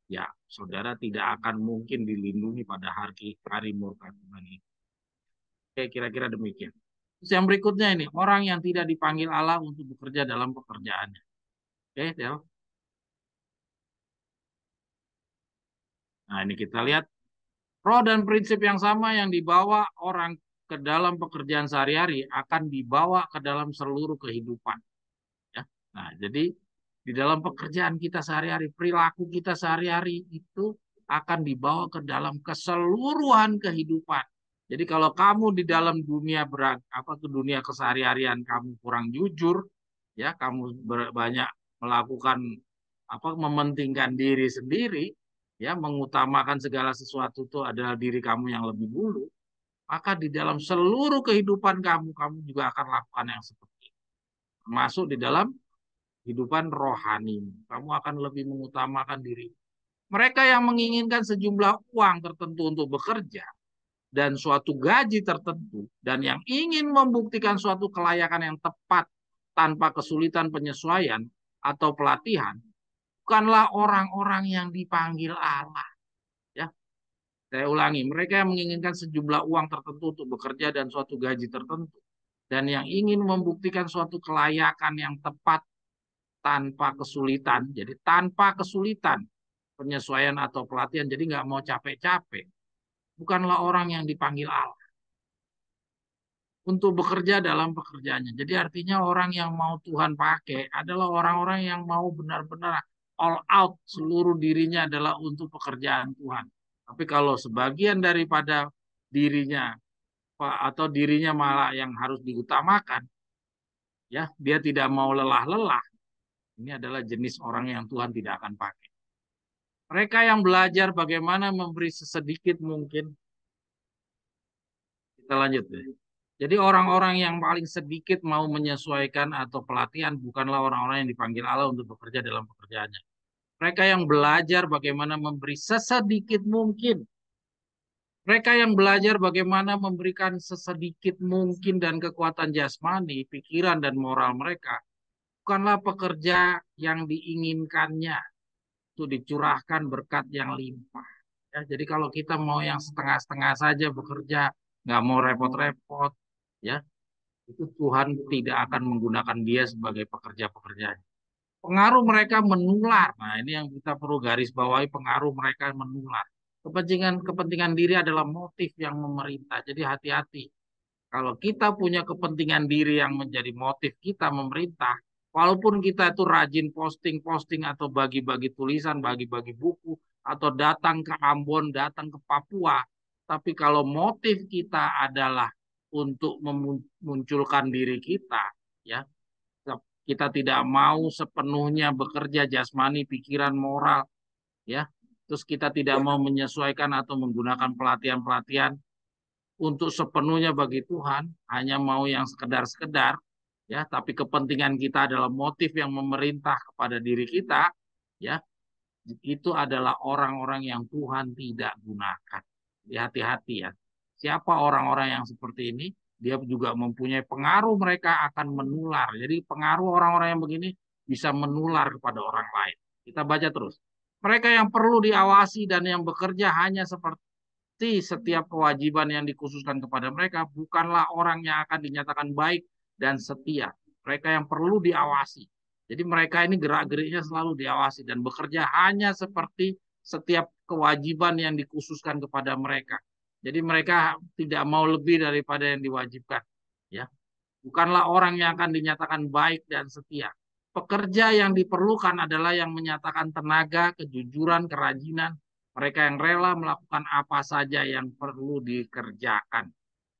ya saudara tidak akan mungkin dilindungi pada hari murka Tuhan itu. Oke, kira-kira demikian. Terus yang berikutnya ini, orang yang tidak dipanggil Allah untuk bekerja dalam pekerjaannya. Oke, Del. Nah, ini kita lihat roh dan prinsip yang sama yang dibawa orang ke dalam pekerjaan sehari-hari akan dibawa ke dalam seluruh kehidupan. Ya. Nah, jadi di dalam pekerjaan kita sehari-hari, perilaku kita sehari-hari itu akan dibawa ke dalam keseluruhan kehidupan. Jadi kalau kamu di dalam dunia dunia kesehari-harian kamu kurang jujur, ya kamu banyak melakukan mementingkan diri sendiri, ya mengutamakan segala sesuatu itu adalah diri kamu yang lebih dulu, maka di dalam seluruh kehidupan kamu juga akan lakukan yang seperti itu. Termasuk di dalam kehidupan rohani. Kamu akan lebih mengutamakan diri. Mereka yang menginginkan sejumlah uang tertentu untuk bekerja dan suatu gaji tertentu dan yang ingin membuktikan suatu kelayakan yang tepat tanpa kesulitan penyesuaian atau pelatihan bukanlah orang-orang yang dipanggil Allah. Ya, saya ulangi, mereka yang menginginkan sejumlah uang tertentu untuk bekerja dan suatu gaji tertentu dan yang ingin membuktikan suatu kelayakan yang tepat tanpa kesulitan. Jadi tanpa kesulitan penyesuaian atau pelatihan. Jadi nggak mau capek-capek. Bukanlah orang yang dipanggil Allah untuk bekerja dalam pekerjaannya. Jadi artinya orang yang mau Tuhan pakai adalah orang-orang yang mau benar-benar all out seluruh dirinya adalah untuk pekerjaan Tuhan. Tapi kalau sebagian daripada dirinya atau dirinya malah yang harus diutamakan, ya dia tidak mau lelah-lelah. Ini adalah jenis orang yang Tuhan tidak akan pakai. Mereka yang belajar bagaimana memberi sesedikit mungkin. Kita lanjut deh. Jadi orang-orang yang paling sedikit mau menyesuaikan atau pelatihan bukanlah orang-orang yang dipanggil Allah untuk bekerja dalam pekerjaannya. Mereka yang belajar bagaimana memberi sesedikit mungkin. Mereka yang belajar bagaimana memberikan sesedikit mungkin dan kekuatan jasmani, pikiran, dan moral mereka bukanlah pekerja yang diinginkannya itu dicurahkan berkat yang limpah. Ya, jadi kalau kita mau yang setengah-setengah saja bekerja, nggak mau repot-repot, ya itu Tuhan tidak akan menggunakan dia sebagai pekerja-pekerja. Pengaruh mereka menular. Nah, ini yang kita perlu garis bawahi, pengaruh mereka menular. Kepentingan diri adalah motif yang memerintah. Jadi hati-hati. Kalau kita punya kepentingan diri yang menjadi motif kita memerintah, walaupun kita itu rajin posting-posting atau bagi-bagi tulisan, bagi-bagi buku, atau datang ke Ambon, datang ke Papua, tapi kalau motif kita adalah untuk memunculkan diri kita, ya kita tidak mau sepenuhnya bekerja jasmani, pikiran, moral, ya. Terus kita tidak mau menyesuaikan atau menggunakan pelatihan-pelatihan untuk sepenuhnya bagi Tuhan, hanya mau yang sekedar-sekedar, ya, tapi kepentingan kita adalah motif yang memerintah kepada diri kita, ya, itu adalah orang-orang yang Tuhan tidak gunakan. Hati-hati ya. Siapa orang-orang yang seperti ini? Dia juga mempunyai pengaruh, mereka akan menular. Jadi pengaruh orang-orang yang begini bisa menular kepada orang lain. Kita baca terus. Mereka yang perlu diawasi dan yang bekerja hanya seperti setiap kewajiban yang dikhususkan kepada mereka bukanlah orang yang akan dinyatakan baik dan setia. Mereka yang perlu diawasi. Jadi mereka ini gerak-geriknya selalu diawasi dan bekerja hanya seperti setiap kewajiban yang dikhususkan kepada mereka. Jadi mereka tidak mau lebih daripada yang diwajibkan. Ya, bukanlah orang yang akan dinyatakan baik dan setia. Pekerja yang diperlukan adalah yang menyatakan tenaga, kejujuran, kerajinan. Mereka yang rela melakukan apa saja yang perlu dikerjakan.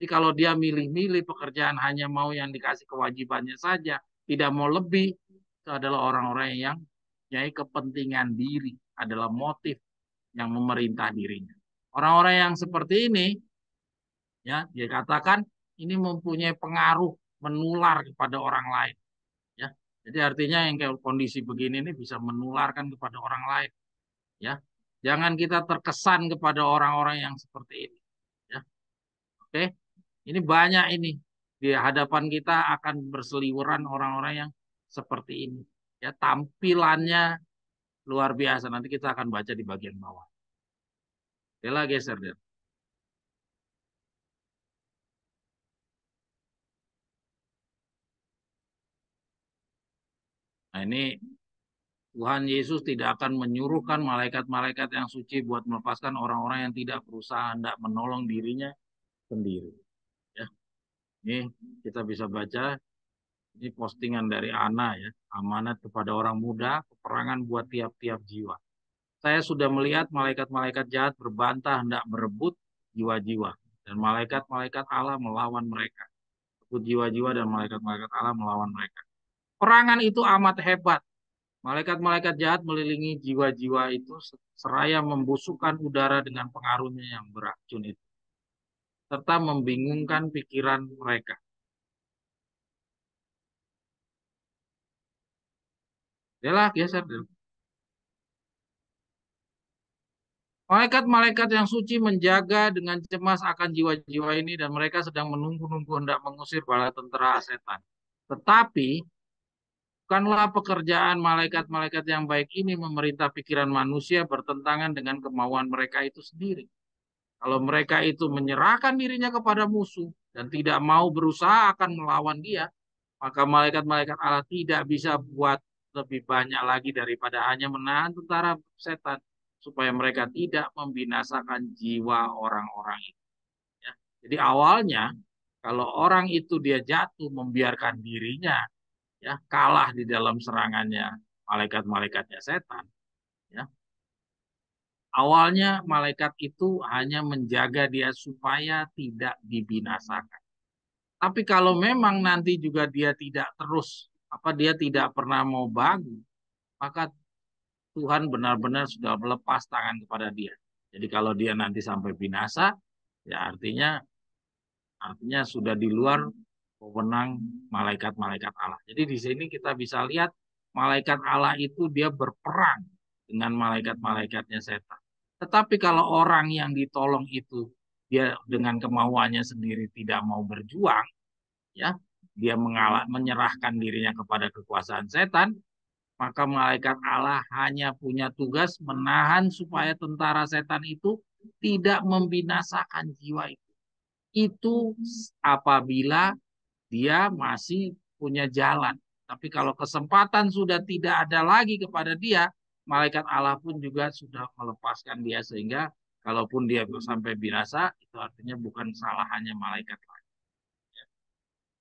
Jadi kalau dia milih-milih pekerjaan hanya mau yang dikasih kewajibannya saja, tidak mau lebih, itu adalah orang-orang yang mempunyai kepentingan diri, adalah motif yang memerintah dirinya. Orang-orang yang seperti ini Ya, dia katakan ini mempunyai pengaruh menular kepada orang lain. Ya, jadi artinya yang kayak kondisi begini ini bisa menularkan kepada orang lain. Ya, jangan kita terkesan kepada orang-orang yang seperti ini. Ya, oke. Ini banyak ini di hadapan kita akan berseliweran orang-orang yang seperti ini. Ya, tampilannya luar biasa. Nanti kita akan baca di bagian bawah. Dela geser deh. Nah, ini Tuhan Yesus tidak akan menyuruhkan malaikat-malaikat yang suci buat melepaskan orang-orang yang tidak berusaha hendak menolong dirinya sendiri. Ya, ini kita bisa baca. Ini postingan dari Ana ya, amanat kepada orang muda, peperangan buat tiap-tiap jiwa. Saya sudah melihat malaikat-malaikat jahat berbantah hendak merebut jiwa-jiwa. Dan malaikat-malaikat Allah melawan mereka. Merebut jiwa-jiwa dan malaikat-malaikat Allah melawan mereka. Perangan itu amat hebat. Malaikat-malaikat jahat melilingi jiwa-jiwa itu seraya membusukkan udara dengan pengaruhnya yang beracun itu. Serta membingungkan pikiran mereka. Yalah, geser dulu. Malaikat-malaikat yang suci menjaga dengan cemas akan jiwa-jiwa ini dan mereka sedang menunggu-nunggu hendak mengusir bala tentera setan. Tetapi bukanlah pekerjaan malaikat-malaikat yang baik ini memerintah pikiran manusia bertentangan dengan kemauan mereka itu sendiri. Kalau mereka itu menyerahkan dirinya kepada musuh dan tidak mau berusaha akan melawan dia, maka malaikat-malaikat Allah tidak bisa buat lebih banyak lagi daripada hanya menahan tentara setan supaya mereka tidak membinasakan jiwa orang-orang itu. Ya. Jadi awalnya kalau orang itu dia jatuh membiarkan dirinya ya kalah di dalam serangannya malaikat-malaikatnya setan, ya. Awalnya malaikat itu hanya menjaga dia supaya tidak dibinasakan. Tapi kalau memang nanti juga dia tidak terus dia tidak pernah mau bangun, maka Tuhan benar-benar sudah melepas tangan kepada dia. Jadi kalau dia nanti sampai binasa, ya artinya sudah di luar wewenang malaikat-malaikat Allah. Jadi di sini kita bisa lihat malaikat Allah itu dia berperang dengan malaikat-malaikatnya setan. Tetapi kalau orang yang ditolong itu dia dengan kemauannya sendiri tidak mau berjuang, ya, dia menyerahkan dirinya kepada kekuasaan setan, maka malaikat Allah hanya punya tugas menahan supaya tentara setan itu tidak membinasakan jiwa itu. Itu apabila dia masih punya jalan. Tapi kalau kesempatan sudah tidak ada lagi kepada dia, malaikat Allah pun juga sudah melepaskan dia sehingga kalaupun dia sampai binasa, itu artinya bukan salah hanya malaikat lagi.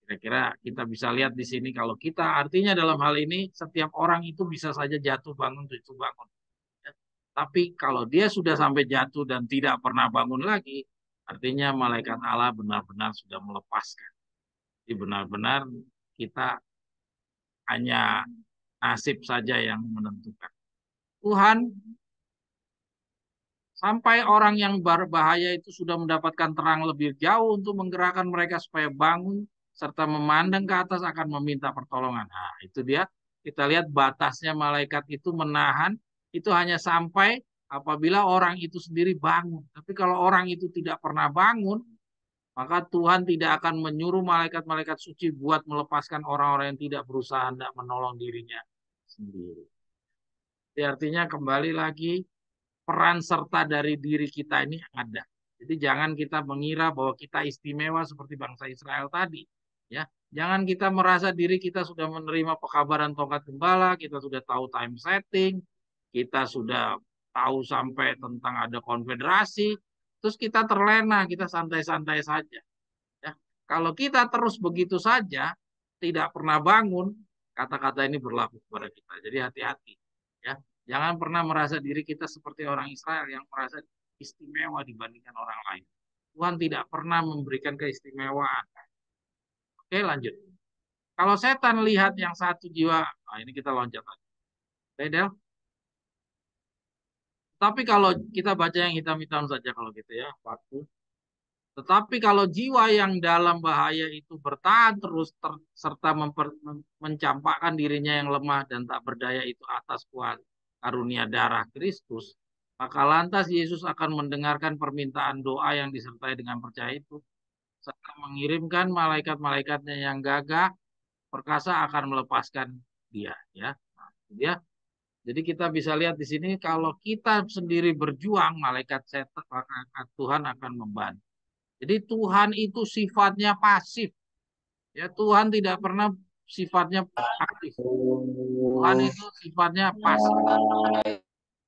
Kira-kira kita bisa lihat di sini kalau kita artinya dalam hal ini setiap orang itu bisa saja jatuh bangun jatuh bangun. Ya. Tapi kalau dia sudah sampai jatuh dan tidak pernah bangun lagi, artinya malaikat Allah benar-benar sudah melepaskan. Jadi benar-benar kita hanya nasib saja yang menentukan. Tuhan sampai orang yang berbahaya itu sudah mendapatkan terang lebih jauh untuk menggerakkan mereka supaya bangun serta memandang ke atas akan meminta pertolongan. Nah, itu dia. Kita lihat batasnya malaikat itu menahan itu hanya sampai apabila orang itu sendiri bangun. Tapi kalau orang itu tidak pernah bangun, maka Tuhan tidak akan menyuruh malaikat-malaikat suci buat melepaskan orang-orang yang tidak berusaha hendak menolong dirinya sendiri. Jadi artinya kembali lagi peran serta dari diri kita ini ada. Jadi jangan kita mengira bahwa kita istimewa seperti bangsa Israel tadi. Ya, jangan kita merasa diri kita sudah menerima pekabaran tongkat gembala, kita sudah tahu time setting, kita sudah tahu sampai tentang ada konfederasi, terus kita terlena, kita santai-santai saja. Ya, kalau kita terus begitu saja, tidak pernah bangun, kata-kata ini berlaku kepada kita. Jadi hati-hati. Ya, jangan pernah merasa diri kita seperti orang Israel yang merasa istimewa dibandingkan orang lain. Tuhan tidak pernah memberikan keistimewaan. Oke, lanjut. Kalau setan lihat yang satu jiwa, nah ini kita loncat lagi. Beda. Tapi kalau kita baca yang hitam-hitam saja kalau gitu ya, waktu. Tetapi kalau jiwa yang dalam bahaya itu bertahan terus serta mencampakkan dirinya yang lemah dan tak berdaya itu atas kuat karunia darah Kristus, maka lantas Yesus akan mendengarkan permintaan doa yang disertai dengan percaya itu, serta mengirimkan malaikat-malaikatnya yang gagah perkasa akan melepaskan dia. Ya, nah, dia. Jadi kita bisa lihat di sini kalau kita sendiri berjuang, malaikat setan, malaikat Tuhan akan membantu. Jadi Tuhan itu sifatnya pasif. Ya, Tuhan tidak pernah sifatnya aktif. Tuhan itu sifatnya pasif.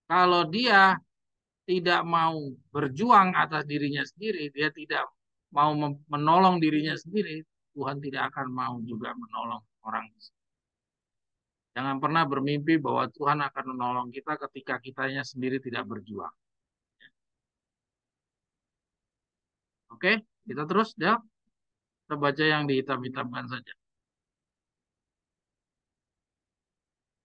Kalau dia tidak mau berjuang atas dirinya sendiri, dia tidak mau menolong dirinya sendiri, Tuhan tidak akan mau juga menolong orang. Jangan pernah bermimpi bahwa Tuhan akan menolong kita ketika kitanya sendiri tidak berjuang. Oke, kita terus ya. Kita baca yang dihitam-hitamkan saja.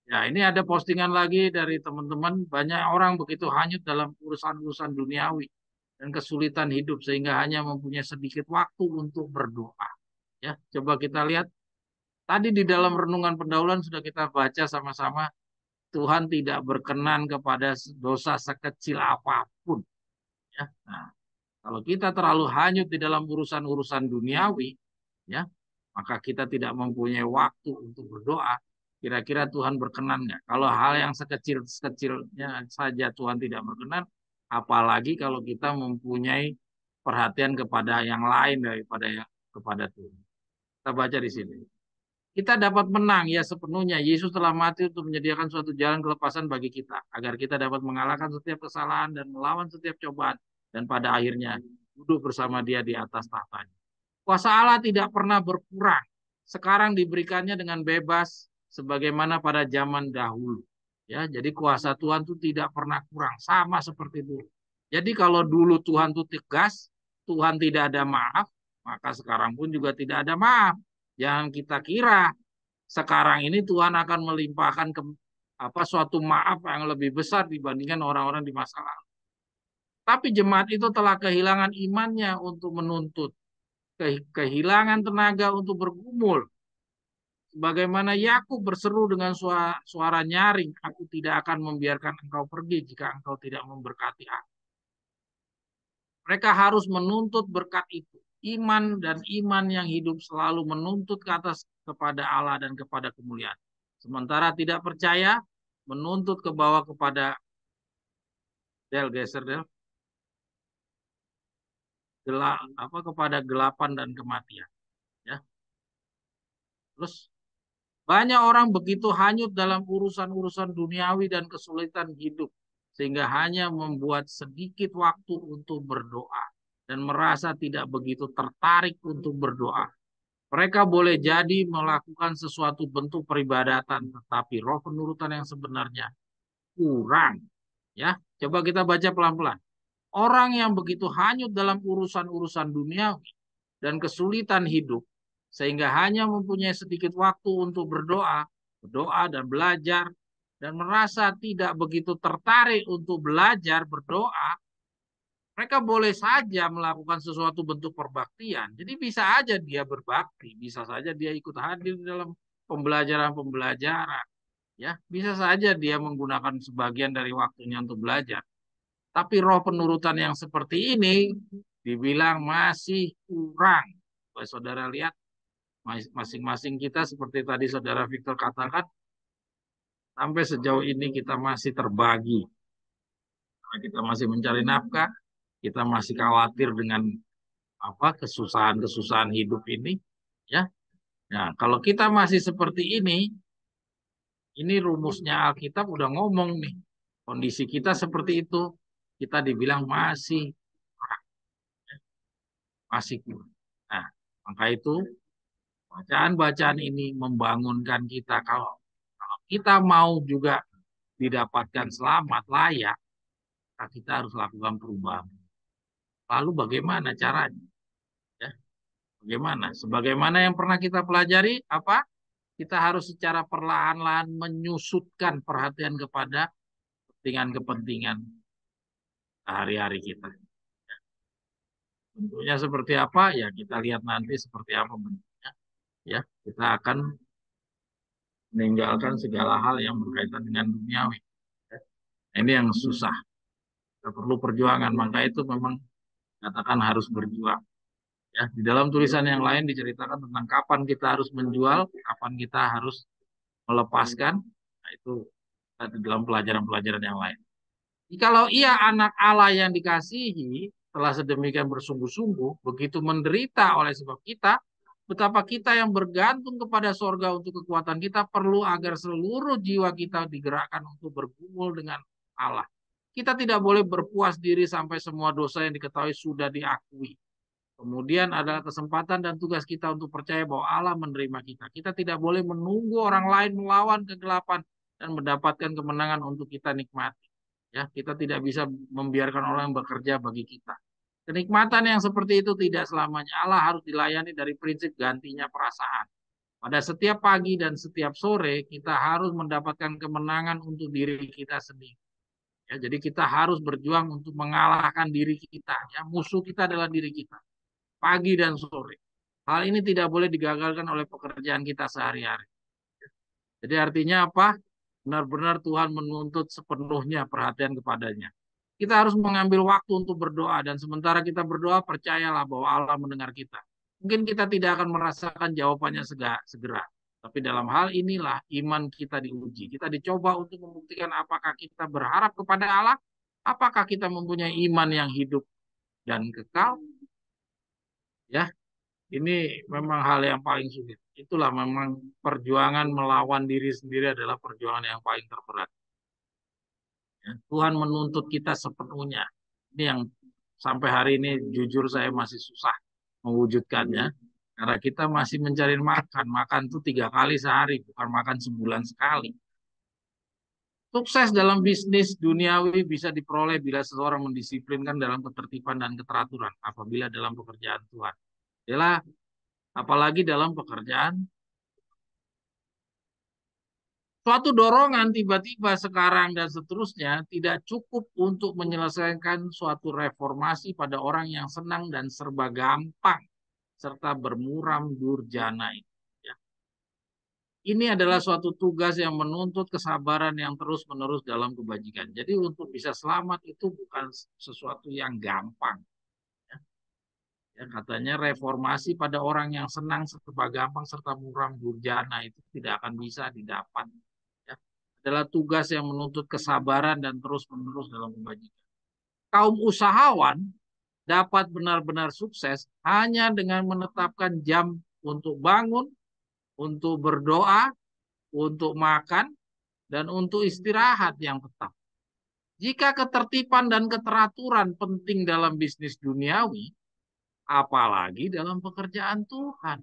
Ya, ini ada postingan lagi dari teman-teman. Banyak orang begitu hanyut dalam urusan-urusan duniawi dan kesulitan hidup sehingga hanya mempunyai sedikit waktu untuk berdoa. Ya, coba kita lihat. Tadi di dalam renungan pendahuluan sudah kita baca sama-sama. Tuhan tidak berkenan kepada dosa sekecil apapun. Ya, nah, kalau kita terlalu hanyut di dalam urusan-urusan duniawi, ya, maka kita tidak mempunyai waktu untuk berdoa. Kira-kira Tuhan berkenan nggak? Kalau hal yang sekecil-sekecilnya saja Tuhan tidak berkenan, apalagi kalau kita mempunyai perhatian kepada yang lain daripada kepada Tuhan. Kita baca di sini. Kita dapat menang ya sepenuhnya. Yesus telah mati untuk menyediakan suatu jalan kelepasan bagi kita, agar kita dapat mengalahkan setiap kesalahan dan melawan setiap cobaan, dan pada akhirnya duduk bersama Dia di atas tahtanya. Kuasa Allah tidak pernah berkurang. Sekarang diberikannya dengan bebas sebagaimana pada zaman dahulu. Ya, jadi kuasa Tuhan itu tidak pernah kurang, sama seperti dulu. Jadi kalau dulu Tuhan itu tegas, Tuhan tidak ada maaf, maka sekarang pun juga tidak ada maaf. Jangan kita kira sekarang ini Tuhan akan melimpahkan suatu maaf yang lebih besar dibandingkan orang-orang di masa lalu. Tapi jemaat itu telah kehilangan imannya untuk menuntut, kehilangan tenaga untuk bergumul. Bagaimana Yakub berseru dengan suara nyaring, aku tidak akan membiarkan engkau pergi jika engkau tidak memberkati aku. Mereka harus menuntut berkat itu. Iman dan iman yang hidup selalu menuntut ke atas kepada Allah dan kepada kemuliaan. Sementara tidak percaya menuntut ke bawah kepada kepada gelapan dan kematian. Ya. Terus banyak orang begitu hanyut dalam urusan-urusan duniawi dan kesulitan hidup sehingga hanya membuat sedikit waktu untuk berdoa dan merasa tidak begitu tertarik untuk berdoa. Mereka boleh jadi melakukan sesuatu bentuk peribadatan, tetapi roh penurutan yang sebenarnya kurang. Ya, coba kita baca pelan-pelan. Orang yang begitu hanyut dalam urusan-urusan duniawi dan kesulitan hidup, sehingga hanya mempunyai sedikit waktu untuk berdoa dan belajar, dan merasa tidak begitu tertarik untuk belajar berdoa, mereka boleh saja melakukan sesuatu bentuk perbaktian. Jadi bisa aja dia berbakti, bisa saja dia ikut hadir dalam pembelajaran-pembelajaran. Ya, bisa saja dia menggunakan sebagian dari waktunya untuk belajar. Tapi roh penurutan yang seperti ini dibilang masih kurang. Saudara lihat, masing-masing kita seperti tadi Saudara Victor katakan, sampai sejauh ini kita masih terbagi. Kita masih mencari nafkah, kita masih khawatir dengan kesusahan-kesusahan hidup ini. Ya, nah, kalau kita masih seperti ini rumusnya Alkitab udah ngomong nih. Kondisi kita seperti itu, kita dibilang masih kurang. Nah, maka itu bacaan-bacaan ini membangunkan kita kalau kita mau juga didapatkan selamat layak, kita harus lakukan perubahan. Lalu bagaimana caranya? Ya, bagaimana? Sebagaimana yang pernah kita pelajari, kita harus secara perlahan-lahan menyusutkan perhatian kepada kepentingan-kepentingan sehari-hari kita. Bentuknya seperti apa? Ya kita lihat nanti seperti apa bentuknya. Ya, kita akan meninggalkan segala hal yang berkaitan dengan duniawi. Ya. Ini yang susah. Kita perlu perjuangan. Maka itu memang katakan harus berjuang. Ya, di dalam tulisan yang lain diceritakan tentang kapan kita harus menjual, kapan kita harus melepaskan. Nah, itu di dalam pelajaran-pelajaran yang lain. Jikalau ia anak Allah yang dikasihi, telah sedemikian bersungguh-sungguh, begitu menderita oleh sebab kita, betapa kita yang bergantung kepada sorga untuk kekuatan kita perlu agar seluruh jiwa kita digerakkan untuk bergumul dengan Allah. Kita tidak boleh berpuas diri sampai semua dosa yang diketahui sudah diakui. Kemudian adalah kesempatan dan tugas kita untuk percaya bahwa Allah menerima kita. Kita tidak boleh menunggu orang lain melawan kegelapan dan mendapatkan kemenangan untuk kita nikmati. Ya, kita tidak bisa membiarkan orang bekerja bagi kita. Kenikmatan yang seperti itu tidak selamanya. Allah harus dilayani dari prinsip gantinya perasaan. Pada setiap pagi dan setiap sore kita harus mendapatkan kemenangan untuk diri kita sendiri. Ya, jadi kita harus berjuang untuk mengalahkan diri kita. Ya, musuh kita adalah diri kita. Pagi dan sore. Hal ini tidak boleh digagalkan oleh pekerjaan kita sehari-hari. Jadi artinya apa? Benar-benar Tuhan menuntut sepenuhnya perhatian kepadanya. Kita harus mengambil waktu untuk berdoa dan sementara kita berdoa percayalah bahwa Allah mendengar kita. Mungkin kita tidak akan merasakan jawabannya segera. Tapi dalam hal inilah iman kita diuji. Kita dicoba untuk membuktikan apakah kita berharap kepada Allah, apakah kita mempunyai iman yang hidup dan kekal. Ya, ini memang hal yang paling sulit. Itulah memang perjuangan melawan diri sendiri adalah perjuangan yang paling terberat. Ya, Tuhan menuntut kita sepenuhnya. Ini yang sampai hari ini jujur saya masih susah mewujudkannya. Karena kita masih mencari makan. Makan itu 3 kali sehari, bukan makan sebulan sekali. Sukses dalam bisnis duniawi bisa diperoleh bila seseorang mendisiplinkan dalam ketertiban dan keteraturan. Apabila dalam pekerjaan Tuhan. Adalah apalagi dalam pekerjaan. Suatu dorongan tiba-tiba sekarang dan seterusnya tidak cukup untuk menyelesaikan suatu reformasi pada orang yang senang dan serba gampang serta bermuram durjana ini. Ya. Ini adalah suatu tugas yang menuntut kesabaran yang terus-menerus dalam kebajikan. Jadi untuk bisa selamat itu bukan sesuatu yang gampang. Ya, katanya reformasi pada orang yang senang serba gampang serta muram durjana itu tidak akan bisa didapat. Ya, adalah tugas yang menuntut kesabaran dan terus-menerus dalam kebajikan. Kaum usahawan dapat benar-benar sukses hanya dengan menetapkan jam untuk bangun, untuk berdoa, untuk makan, dan untuk istirahat yang tetap. Jika ketertiban dan keteraturan penting dalam bisnis duniawi, apalagi dalam pekerjaan Tuhan.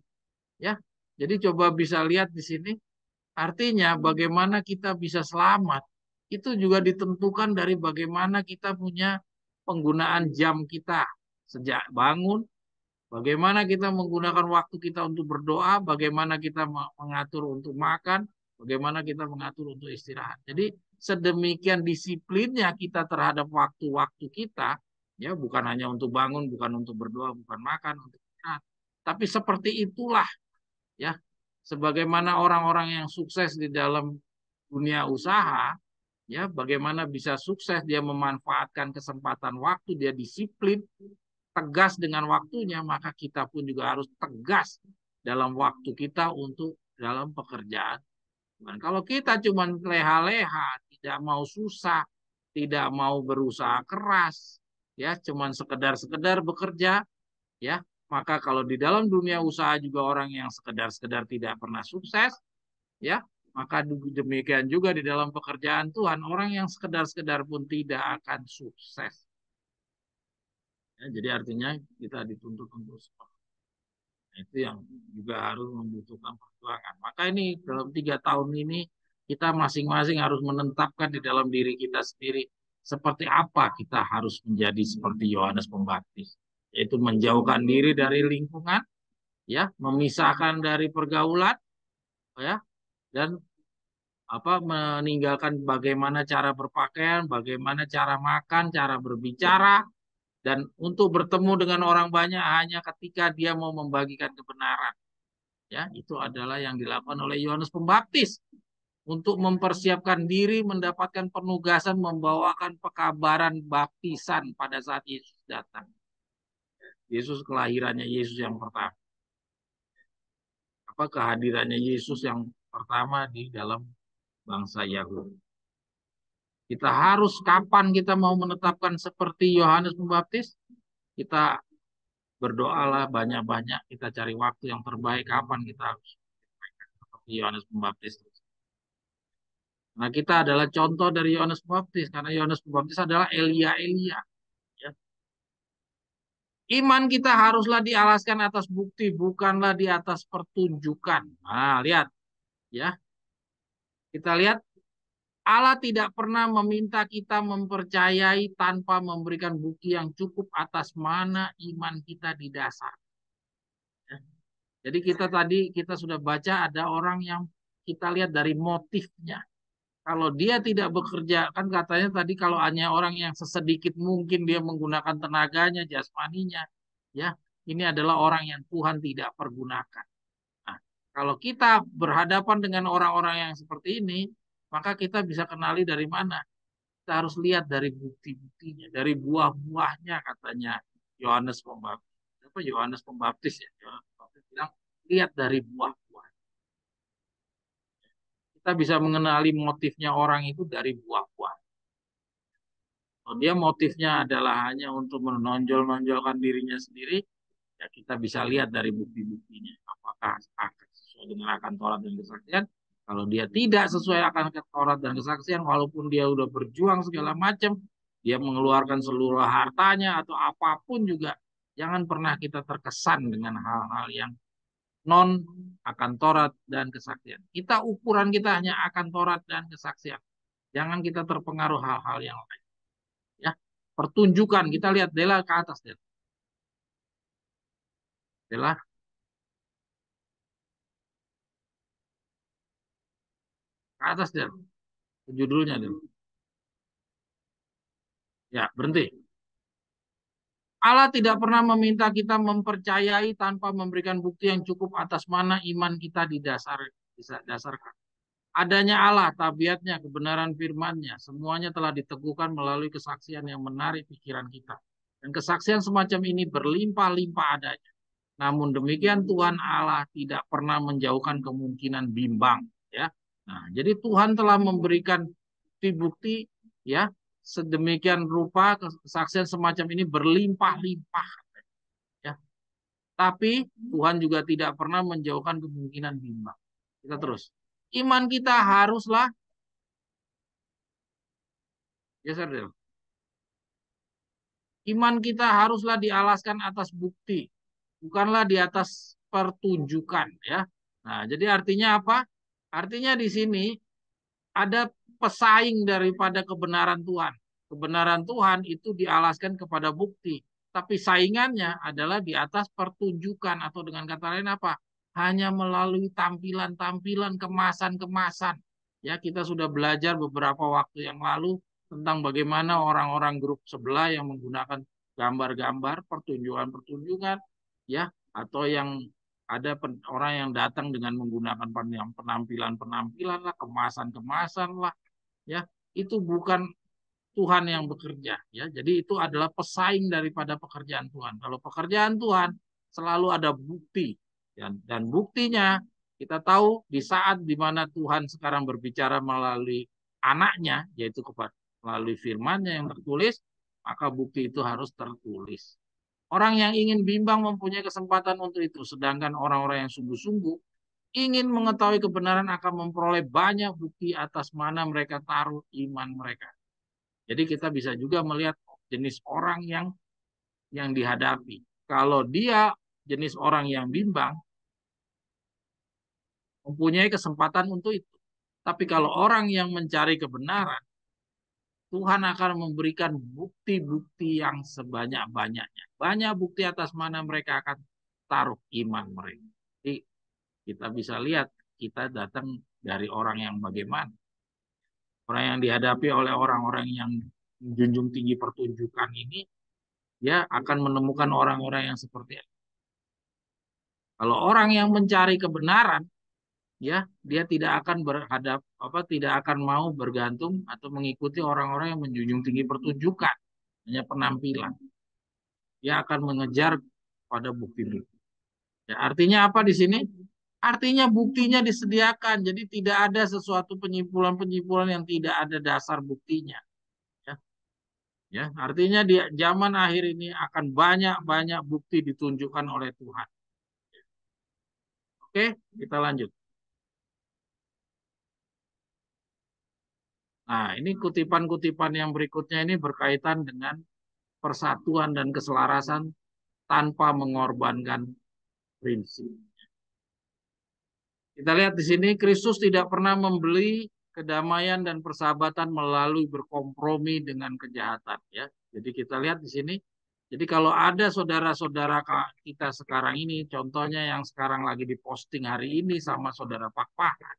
Ya, jadi coba bisa lihat di sini. Artinya bagaimana kita bisa selamat itu juga ditentukan dari bagaimana kita punya penggunaan jam kita sejak bangun, bagaimana kita menggunakan waktu kita untuk berdoa, bagaimana kita mengatur untuk makan, bagaimana kita mengatur untuk istirahat. Jadi sedemikian disiplinnya kita terhadap waktu-waktu kita, ya bukan hanya untuk bangun, bukan untuk berdoa, bukan makan, untuk istirahat. Tapi seperti itulah ya sebagaimana orang-orang yang sukses di dalam dunia usaha, ya bagaimana bisa sukses dia memanfaatkan kesempatan waktu, dia disiplin, tegas dengan waktunya, maka kita pun juga harus tegas dalam waktu kita untuk dalam pekerjaan. Dan kalau kita cuma leha-leha, tidak mau susah, tidak mau berusaha keras, ya cuman sekedar-sekedar bekerja, ya maka kalau di dalam dunia usaha juga orang yang sekedar-sekedar tidak pernah sukses, ya maka demikian juga di dalam pekerjaan Tuhan orang yang sekedar-sekedar pun tidak akan sukses. Ya, jadi artinya kita dituntut untuk seperti itu yang juga harus membutuhkan perjuangan. Maka ini dalam 3 tahun ini kita masing-masing harus menetapkan di dalam diri kita sendiri seperti apa kita harus menjadi seperti Yohanes Pembaptis, yaitu menjauhkan diri dari lingkungan, ya, memisahkan dari pergaulan, ya, dan meninggalkan bagaimana cara berpakaian, bagaimana cara makan, cara berbicara, Dan untuk bertemu dengan orang banyak hanya ketika dia mau membagikan kebenaran. Ya, itu adalah yang dilakukan oleh Yohanes Pembaptis untuk mempersiapkan diri mendapatkan penugasan membawakan pekabaran baptisan pada saat Yesus datang. Yesus kelahirannya Yesus yang pertama. Apa kehadirannya Yesus yang pertama di dalam bangsa Yahudi. Kita harus kapan kita mau menetapkan seperti Yohanes Pembaptis, kita berdoalah banyak-banyak, kita cari waktu yang terbaik kapan kita harus seperti Yohanes Pembaptis. Nah, kita adalah contoh dari Yohanes Pembaptis karena Yohanes Pembaptis adalah Elia. Ya. Iman kita haruslah dialaskan atas bukti, bukanlah di atas pertunjukan. Nah, lihat ya. Kita lihat Allah tidak pernah meminta kita mempercayai tanpa memberikan bukti yang cukup atas mana iman kita didasar. Ya. Jadi kita sudah baca ada orang yang kita lihat dari motifnya. Kalau dia tidak bekerja, kan katanya tadi kalau hanya orang yang sesedikit mungkin dia menggunakan tenaganya, jasmaninya, ya, ini adalah orang yang Tuhan tidak pergunakan. Nah, kalau kita berhadapan dengan orang-orang yang seperti ini, maka kita bisa kenali dari mana? Kita harus lihat dari bukti-buktinya, dari buah-buahnya katanya Yohanes Pembaptis. Apa Yohanes Pembaptis ya? Yohanes Pembaptis bilang lihat dari buah-buah. Kita bisa mengenali motifnya orang itu dari buah-buah. Kalau dia motifnya adalah hanya untuk menonjol-nonjolkan dirinya sendiri, ya kita bisa lihat dari bukti-buktinya. Apakah akan sesuai dengan akan Taurat dan kesaksian? Kalau dia tidak sesuai akan Taurat dan kesaksian, walaupun dia udah berjuang segala macam, dia mengeluarkan seluruh hartanya atau apapun juga, jangan pernah kita terkesan dengan hal-hal yang non akan Taurat dan kesaksian. Ukuran kita hanya akan Taurat dan kesaksian. Jangan kita terpengaruh hal-hal yang lain. Ya, pertunjukan kita lihat Dela ke atas Dela. Dela ke atas Dela. Judulnya Dela. Ya, berhenti. Allah tidak pernah meminta kita mempercayai tanpa memberikan bukti yang cukup atas mana iman kita didasarkan. Adanya Allah, tabiatnya, kebenaran firman-Nya, semuanya telah diteguhkan melalui kesaksian yang menarik pikiran kita. Dan kesaksian semacam ini berlimpah-limpah adanya. Namun demikian Tuhan Allah tidak pernah menjauhkan kemungkinan bimbang. Ya, nah jadi Tuhan telah memberikan bukti-bukti ya sedemikian rupa kesaksian semacam ini berlimpah-limpah. Ya, tapi Tuhan juga tidak pernah menjauhkan kemungkinan bimbang. Kita terus. Iman kita haruslah geser deh. Iman kita haruslah dialaskan atas bukti, bukanlah di atas pertunjukan ya. Nah, jadi artinya apa? Artinya di sini ada pesaing daripada kebenaran Tuhan. Kebenaran Tuhan itu dialaskan kepada bukti, tapi saingannya adalah di atas pertunjukan atau dengan kata lain apa? Hanya melalui tampilan-tampilan, kemasan-kemasan. Ya, kita sudah belajar beberapa waktu yang lalu tentang bagaimana orang-orang grup sebelah yang menggunakan gambar-gambar, pertunjukan-pertunjukan, ya, atau yang ada orang yang datang dengan menggunakan penampilan-penampilan lah, kemasan-kemasan lah, ya, itu bukan Tuhan yang bekerja, ya. Jadi itu adalah pesaing daripada pekerjaan Tuhan. Kalau pekerjaan Tuhan selalu ada bukti, ya, dan buktinya kita tahu di saat di mana Tuhan sekarang berbicara melalui anaknya, yaitu melalui firman-Nya yang tertulis, maka bukti itu harus tertulis. Orang yang ingin bimbang mempunyai kesempatan untuk itu, sedangkan orang-orang yang sungguh-sungguh ingin mengetahui kebenaran akan memperoleh banyak bukti atas mana mereka taruh iman mereka. Jadi kita bisa juga melihat jenis orang yang dihadapi. Kalau dia jenis orang yang bimbang, mempunyai kesempatan untuk itu. Tapi kalau orang yang mencari kebenaran, Tuhan akan memberikan bukti-bukti yang sebanyak-banyaknya. Banyak bukti atas mana mereka akan taruh iman mereka. Jadi kita bisa lihat kita datang dari orang yang bagaimana. Orang yang dihadapi oleh orang-orang yang menjunjung tinggi pertunjukan ini, dia akan menemukan orang-orang yang seperti itu. Kalau orang yang mencari kebenaran, ya, dia tidak akan tidak akan mau bergantung atau mengikuti orang-orang yang menjunjung tinggi pertunjukan, hanya penampilan. Dia akan mengejar pada bukti-bukti. Ya, artinya apa di sini? Artinya buktinya disediakan, jadi tidak ada sesuatu penyimpulan-penyimpulan yang tidak ada dasar buktinya. Ya, ya, artinya di zaman akhir ini akan banyak-banyak bukti ditunjukkan oleh Tuhan. Oke, kita lanjut. Nah, ini kutipan-kutipan yang berikutnya ini berkaitan dengan persatuan dan keselarasan tanpa mengorbankan prinsip. Kita lihat di sini, Kristus tidak pernah membeli kedamaian dan persahabatan melalui berkompromi dengan kejahatan. Ya, jadi kita lihat di sini. Jadi kalau ada saudara-saudara kita sekarang ini, contohnya yang sekarang lagi diposting hari ini sama saudara Pak Pahan.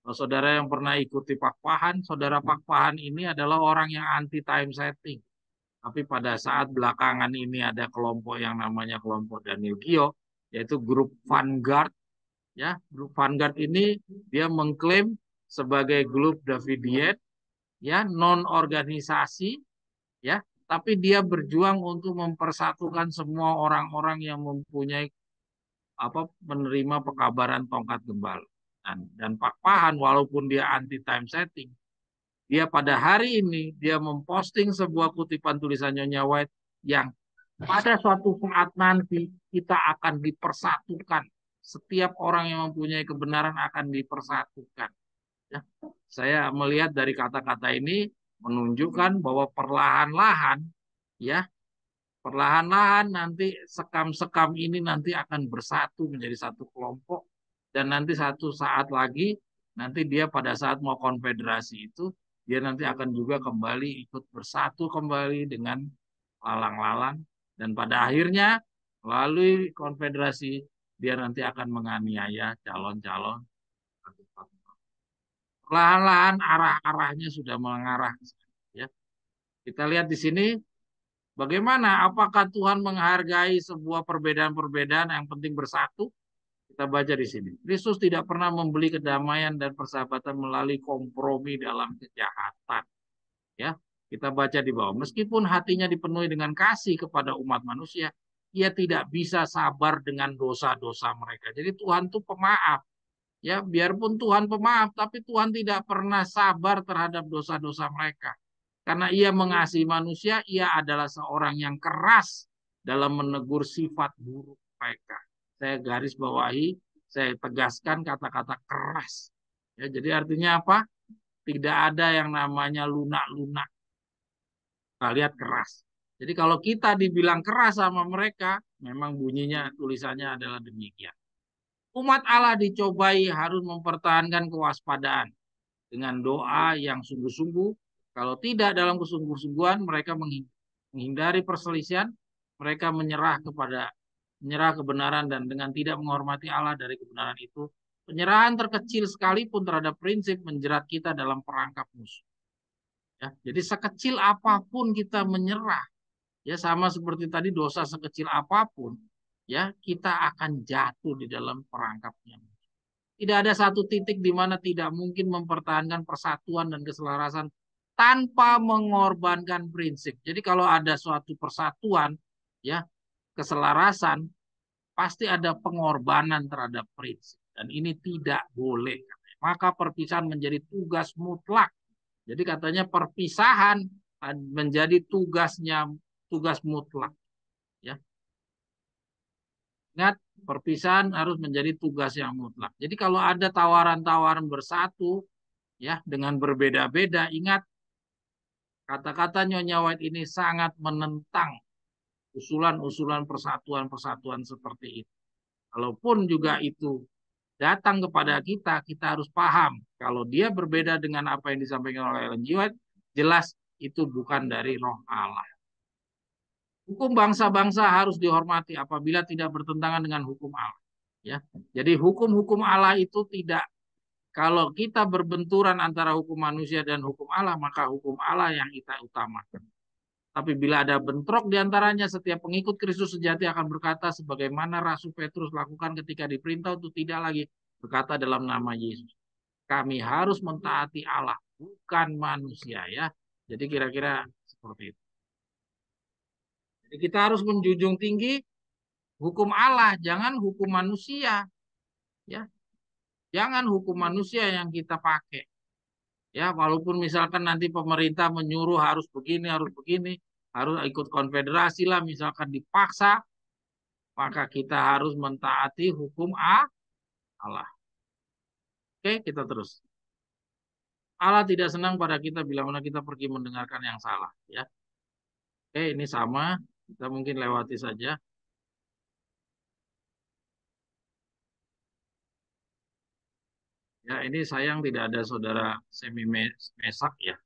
Kalau saudara yang pernah ikuti Pak Pahan, saudara Pak Pahan ini adalah orang yang anti time setting. Tapi pada saat belakangan ini ada kelompok yang namanya kelompok Daniel Gio, yaitu grup Vanguard. Ya, grup Vanguard ini dia mengklaim sebagai grup Davidian, ya, non organisasi, ya, tapi dia berjuang untuk mempersatukan semua orang-orang yang mempunyai menerima pekabaran tongkat gembala. Dan Pak Pahan walaupun dia anti time setting, dia pada hari ini dia memposting sebuah kutipan tulisan Nyonya White yang pada suatu saat nanti kita akan dipersatukan. Setiap orang yang mempunyai kebenaran akan dipersatukan. Ya. Saya melihat dari kata-kata ini menunjukkan bahwa perlahan-lahan, ya, perlahan-lahan nanti sekam-sekam ini nanti akan bersatu menjadi satu kelompok, dan nanti satu saat lagi nanti dia pada saat mau konfederasi itu dia nanti akan juga kembali ikut bersatu kembali dengan lalang-lalang, dan pada akhirnya melalui konfederasi dia nanti akan menganiaya calon-calon. Perlahan-lahan arah-arahnya sudah mengarah. Ya. Kita lihat di sini bagaimana, apakah Tuhan menghargai sebuah perbedaan-perbedaan yang penting bersatu? Kita baca di sini. Kristus tidak pernah membeli kedamaian dan persahabatan melalui kompromi dalam kejahatan. Ya, kita baca di bawah. Meskipun hatinya dipenuhi dengan kasih kepada umat manusia, ia tidak bisa sabar dengan dosa-dosa mereka. Jadi Tuhan itu pemaaf. Ya, biarpun Tuhan pemaaf, tapi Tuhan tidak pernah sabar terhadap dosa-dosa mereka. Karena ia mengasihi manusia, ia adalah seorang yang keras dalam menegur sifat buruk mereka. Saya garis bawahi, saya tegaskan kata-kata keras. Ya, jadi artinya apa? Tidak ada yang namanya lunak-lunak. Kita lihat keras. Jadi kalau kita dibilang keras sama mereka, memang bunyinya tulisannya adalah demikian. Umat Allah dicobai harus mempertahankan kewaspadaan dengan doa yang sungguh-sungguh. Kalau tidak dalam kesungguh-sungguhan, mereka menghindari perselisihan, mereka menyerah kebenaran, dan dengan tidak menghormati Allah dari kebenaran itu, penyerahan terkecil sekalipun terhadap prinsip menjerat kita dalam perangkap musuh. Ya, jadi sekecil apapun kita menyerah, ya, sama seperti tadi dosa sekecil apapun, ya, kita akan jatuh di dalam perangkapnya. Tidak ada satu titik di mana tidak mungkin mempertahankan persatuan dan keselarasan tanpa mengorbankan prinsip. Jadi kalau ada suatu persatuan, ya, keselarasan, pasti ada pengorbanan terhadap prinsip. Dan ini tidak boleh. Maka perpisahan menjadi tugas mutlak. Jadi katanya perpisahan menjadi tugas mutlak. Ya. Ingat, perpisahan harus menjadi tugas yang mutlak. Jadi kalau ada tawaran-tawaran bersatu, ya, dengan berbeda-beda, ingat kata-kata Nyonya White ini sangat menentang usulan-usulan persatuan-persatuan seperti itu. Kalaupun juga itu datang kepada kita, kita harus paham kalau dia berbeda dengan apa yang disampaikan oleh Ellen G. White, jelas itu bukan dari Roh Allah. Hukum bangsa-bangsa harus dihormati apabila tidak bertentangan dengan hukum Allah. Ya, jadi hukum-hukum Allah itu tidak, kalau kita berbenturan antara hukum manusia dan hukum Allah, maka hukum Allah yang kita utamakan. Tapi bila ada bentrok di antaranya, setiap pengikut Kristus sejati akan berkata sebagaimana Rasul Petrus lakukan ketika diperintah untuk tidak lagi berkata dalam nama Yesus. Kami harus mentaati Allah, bukan manusia ya. Jadi kira-kira seperti itu. Jadi kita harus menjunjung tinggi hukum Allah, jangan hukum manusia. Ya, jangan hukum manusia yang kita pakai. Ya, walaupun misalkan nanti pemerintah menyuruh harus begini, harus ikut konfederasi lah, misalkan dipaksa, maka kita harus mentaati hukum Allah. Oke, kita terus. Allah tidak senang pada kita bila mana kita pergi mendengarkan yang salah. Ya, oke, ini sama. Kita mungkin lewati saja. Ya, ini sayang tidak ada saudara Semi Mesak ya.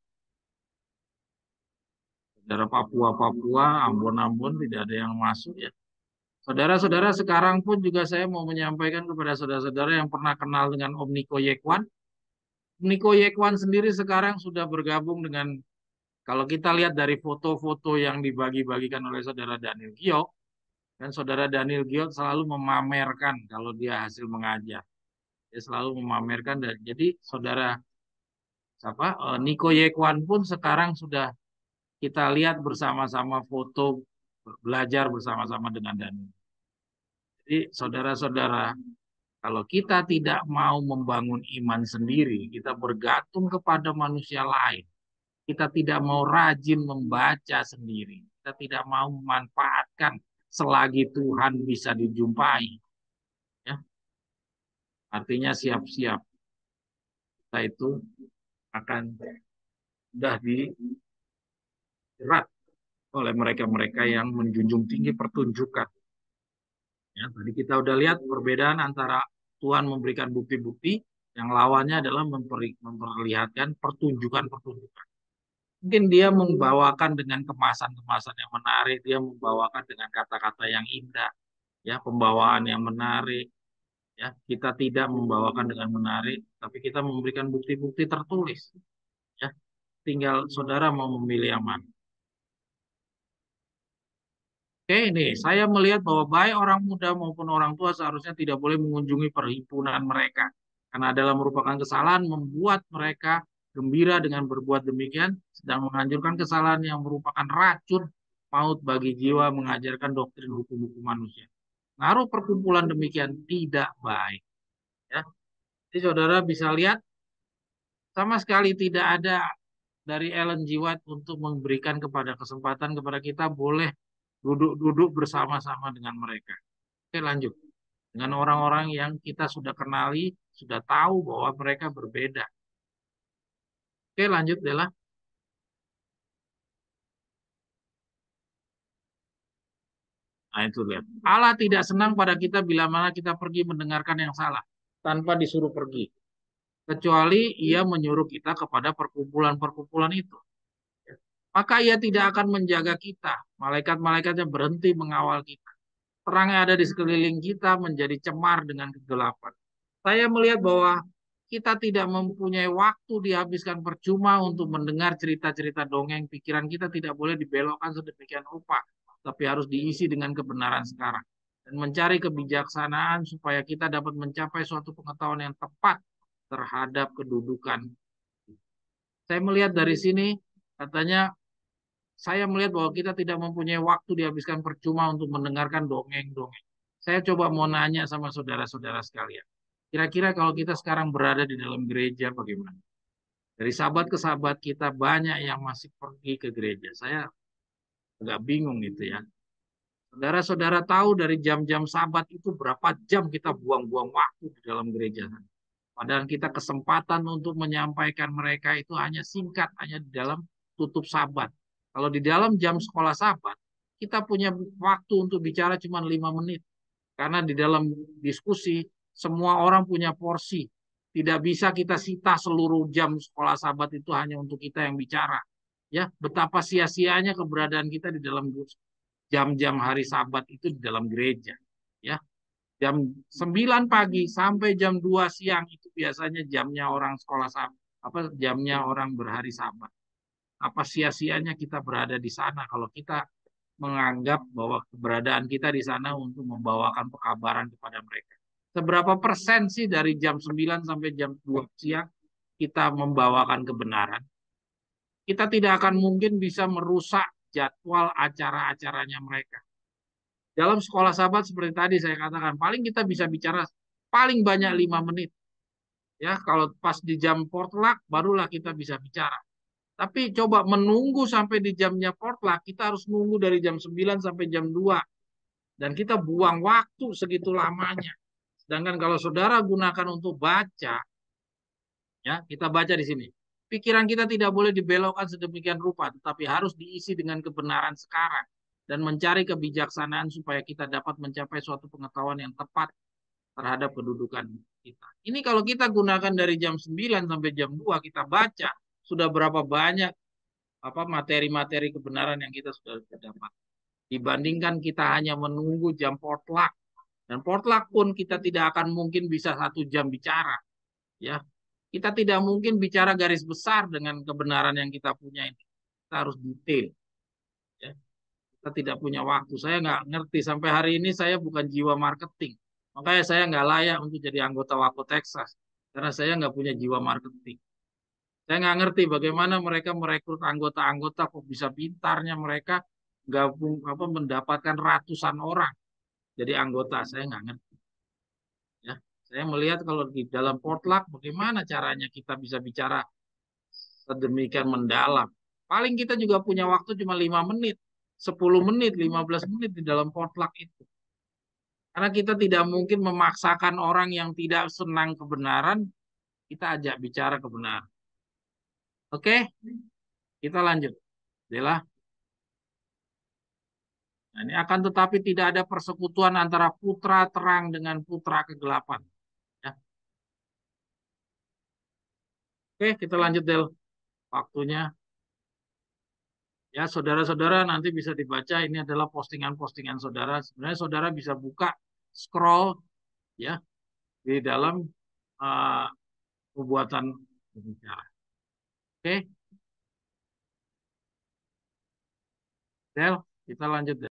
Saudara Papua, Ambon tidak ada yang masuk ya. Saudara-saudara, sekarang pun juga saya mau menyampaikan kepada saudara-saudara yang pernah kenal dengan Om Niko Yekwan. Niko Yekwan sendiri sekarang sudah bergabung dengan, kalau kita lihat dari foto-foto yang dibagi-bagikan oleh saudara Daniel Giok, dan saudara Daniel Giok selalu memamerkan kalau dia hasil mengajar. Dia selalu memamerkan, dan jadi saudara Niko Yekwan pun sekarang sudah kita lihat bersama-sama foto belajar bersama-sama dengan Daniel. Jadi saudara-saudara, kalau kita tidak mau membangun iman sendiri, kita bergantung kepada manusia lain. Kita tidak mau rajin membaca sendiri. Kita tidak mau memanfaatkan selagi Tuhan bisa dijumpai. Ya, artinya siap-siap. Kita itu akan sudah dijerat oleh mereka-mereka yang menjunjung tinggi pertunjukan. Ya, tadi kita udah lihat perbedaan antara Tuhan memberikan bukti-bukti, yang lawannya adalah memperlihatkan pertunjukan-pertunjukan. Mungkin dia membawakan dengan kemasan-kemasan yang menarik, dia membawakan dengan kata-kata yang indah, ya, pembawaan yang menarik. Ya, kita tidak membawakan dengan menarik, tapi kita memberikan bukti-bukti tertulis. Ya, tinggal saudara mau memilih yang mana. Oke, ini saya melihat bahwa baik orang muda maupun orang tua seharusnya tidak boleh mengunjungi perhimpunan mereka, karena adalah merupakan kesalahan membuat mereka gembira dengan berbuat demikian, sedang menganjurkan kesalahan yang merupakan racun maut bagi jiwa, mengajarkan doktrin hukum-hukum manusia. Ngaruh perkumpulan demikian tidak baik. Ya, jadi saudara bisa lihat sama sekali tidak ada dari Ellen G. White untuk memberikan kesempatan kepada kita boleh duduk-duduk bersama-sama dengan mereka. Oke, lanjut. Dengan orang-orang yang kita sudah kenali, sudah tahu bahwa mereka berbeda. Oke, lanjut, Dela. Nah, itu lihat. Allah tidak senang pada kita bila mana kita pergi mendengarkan yang salah, tanpa disuruh pergi. Kecuali ia menyuruh kita kepada perkumpulan-perkumpulan itu. Maka ia tidak akan menjaga kita. Malaikat-malaikatnya berhenti mengawal kita. Terang yang ada di sekeliling kita menjadi cemar dengan kegelapan. Saya melihat bahwa kita tidak mempunyai waktu dihabiskan percuma untuk mendengar cerita-cerita dongeng. Pikiran kita tidak boleh dibelokkan sedemikian rupa, tapi harus diisi dengan kebenaran sekarang. Dan mencari kebijaksanaan supaya kita dapat mencapai suatu pengetahuan yang tepat terhadap kedudukan. Saya melihat dari sini, katanya, saya melihat bahwa kita tidak mempunyai waktu dihabiskan percuma untuk mendengarkan dongeng-dongeng. Saya coba mau nanya sama saudara-saudara sekalian. Kira-kira kalau kita sekarang berada di dalam gereja bagaimana? Dari sahabat ke sahabat kita banyak yang masih pergi ke gereja. Saya agak bingung gitu ya. Saudara-saudara tahu dari jam-jam sabat itu berapa jam kita buang-buang waktu di dalam gereja. Padahal kita kesempatan untuk menyampaikan mereka itu hanya singkat, hanya di dalam tutup sabat. Kalau di dalam jam sekolah sabat, kita punya waktu untuk bicara cuma 5 menit. Karena di dalam diskusi, semua orang punya porsi. Tidak bisa kita sita seluruh jam sekolah sabat itu hanya untuk kita yang bicara. Ya, betapa sia-sianya keberadaan kita di dalam jam-jam hari sabat itu di dalam gereja. Ya, jam 9 pagi sampai jam 2 siang itu biasanya jamnya orang sekolah sabat, jamnya orang berhari sabat. Apa sia-sianya kita berada di sana kalau kita menganggap bahwa keberadaan kita di sana untuk membawakan pekabaran kepada mereka. Seberapa persen sih dari jam 9 sampai jam 2 siang kita membawakan kebenaran? Kita tidak akan mungkin bisa merusak jadwal acara-acaranya mereka. Dalam sekolah sahabat seperti tadi saya katakan, paling kita bisa bicara paling banyak 5 menit. Ya, kalau pas di jam potluck barulah kita bisa bicara. Tapi coba menunggu sampai di jamnya potluck, kita harus nunggu dari jam 9 sampai jam 2. Dan kita buang waktu segitu lamanya. Sedangkan kalau saudara gunakan untuk baca, ya kita baca di sini. Pikiran kita tidak boleh dibelokkan sedemikian rupa, tetapi harus diisi dengan kebenaran sekarang dan mencari kebijaksanaan supaya kita dapat mencapai suatu pengetahuan yang tepat terhadap kedudukan kita. Ini kalau kita gunakan dari jam 9 sampai jam 2 kita baca, sudah berapa banyak apa materi-materi kebenaran yang kita sudah dapat. Dibandingkan kita hanya menunggu jam potluck. Dan potluck pun kita tidak akan mungkin bisa 1 jam bicara. Ya, kita tidak mungkin bicara garis besar dengan kebenaran yang kita punya ini. Kita harus detail. Ya. Kita tidak punya waktu. Saya nggak ngerti. Sampai hari ini saya bukan jiwa marketing. Makanya saya nggak layak untuk jadi anggota Wako Texas. Karena saya nggak punya jiwa marketing. Saya nggak ngerti bagaimana mereka merekrut anggota-anggota, kok bisa pintarnya mereka gabung apa mendapatkan ratusan orang jadi anggota. Saya nggak ngerti. Ya, saya melihat kalau di dalam potluck bagaimana caranya kita bisa bicara sedemikian mendalam. Paling kita juga punya waktu cuma 5 menit, 10 menit, 15 menit di dalam potluck itu. Karena kita tidak mungkin memaksakan orang yang tidak senang kebenaran, kita ajak bicara kebenaran. Oke, kita lanjut. Dela. Nah, ini akan tetapi tidak ada persekutuan antara putra terang dengan putra kegelapan. Ya. Oke, kita lanjut Del. Waktunya. Ya, saudara-saudara nanti bisa dibaca. Ini adalah postingan-postingan saudara. Sebenarnya saudara bisa buka, scroll, ya, di dalam uh, pembuatan berbicara. Oke, Del, kita lanjut. Del.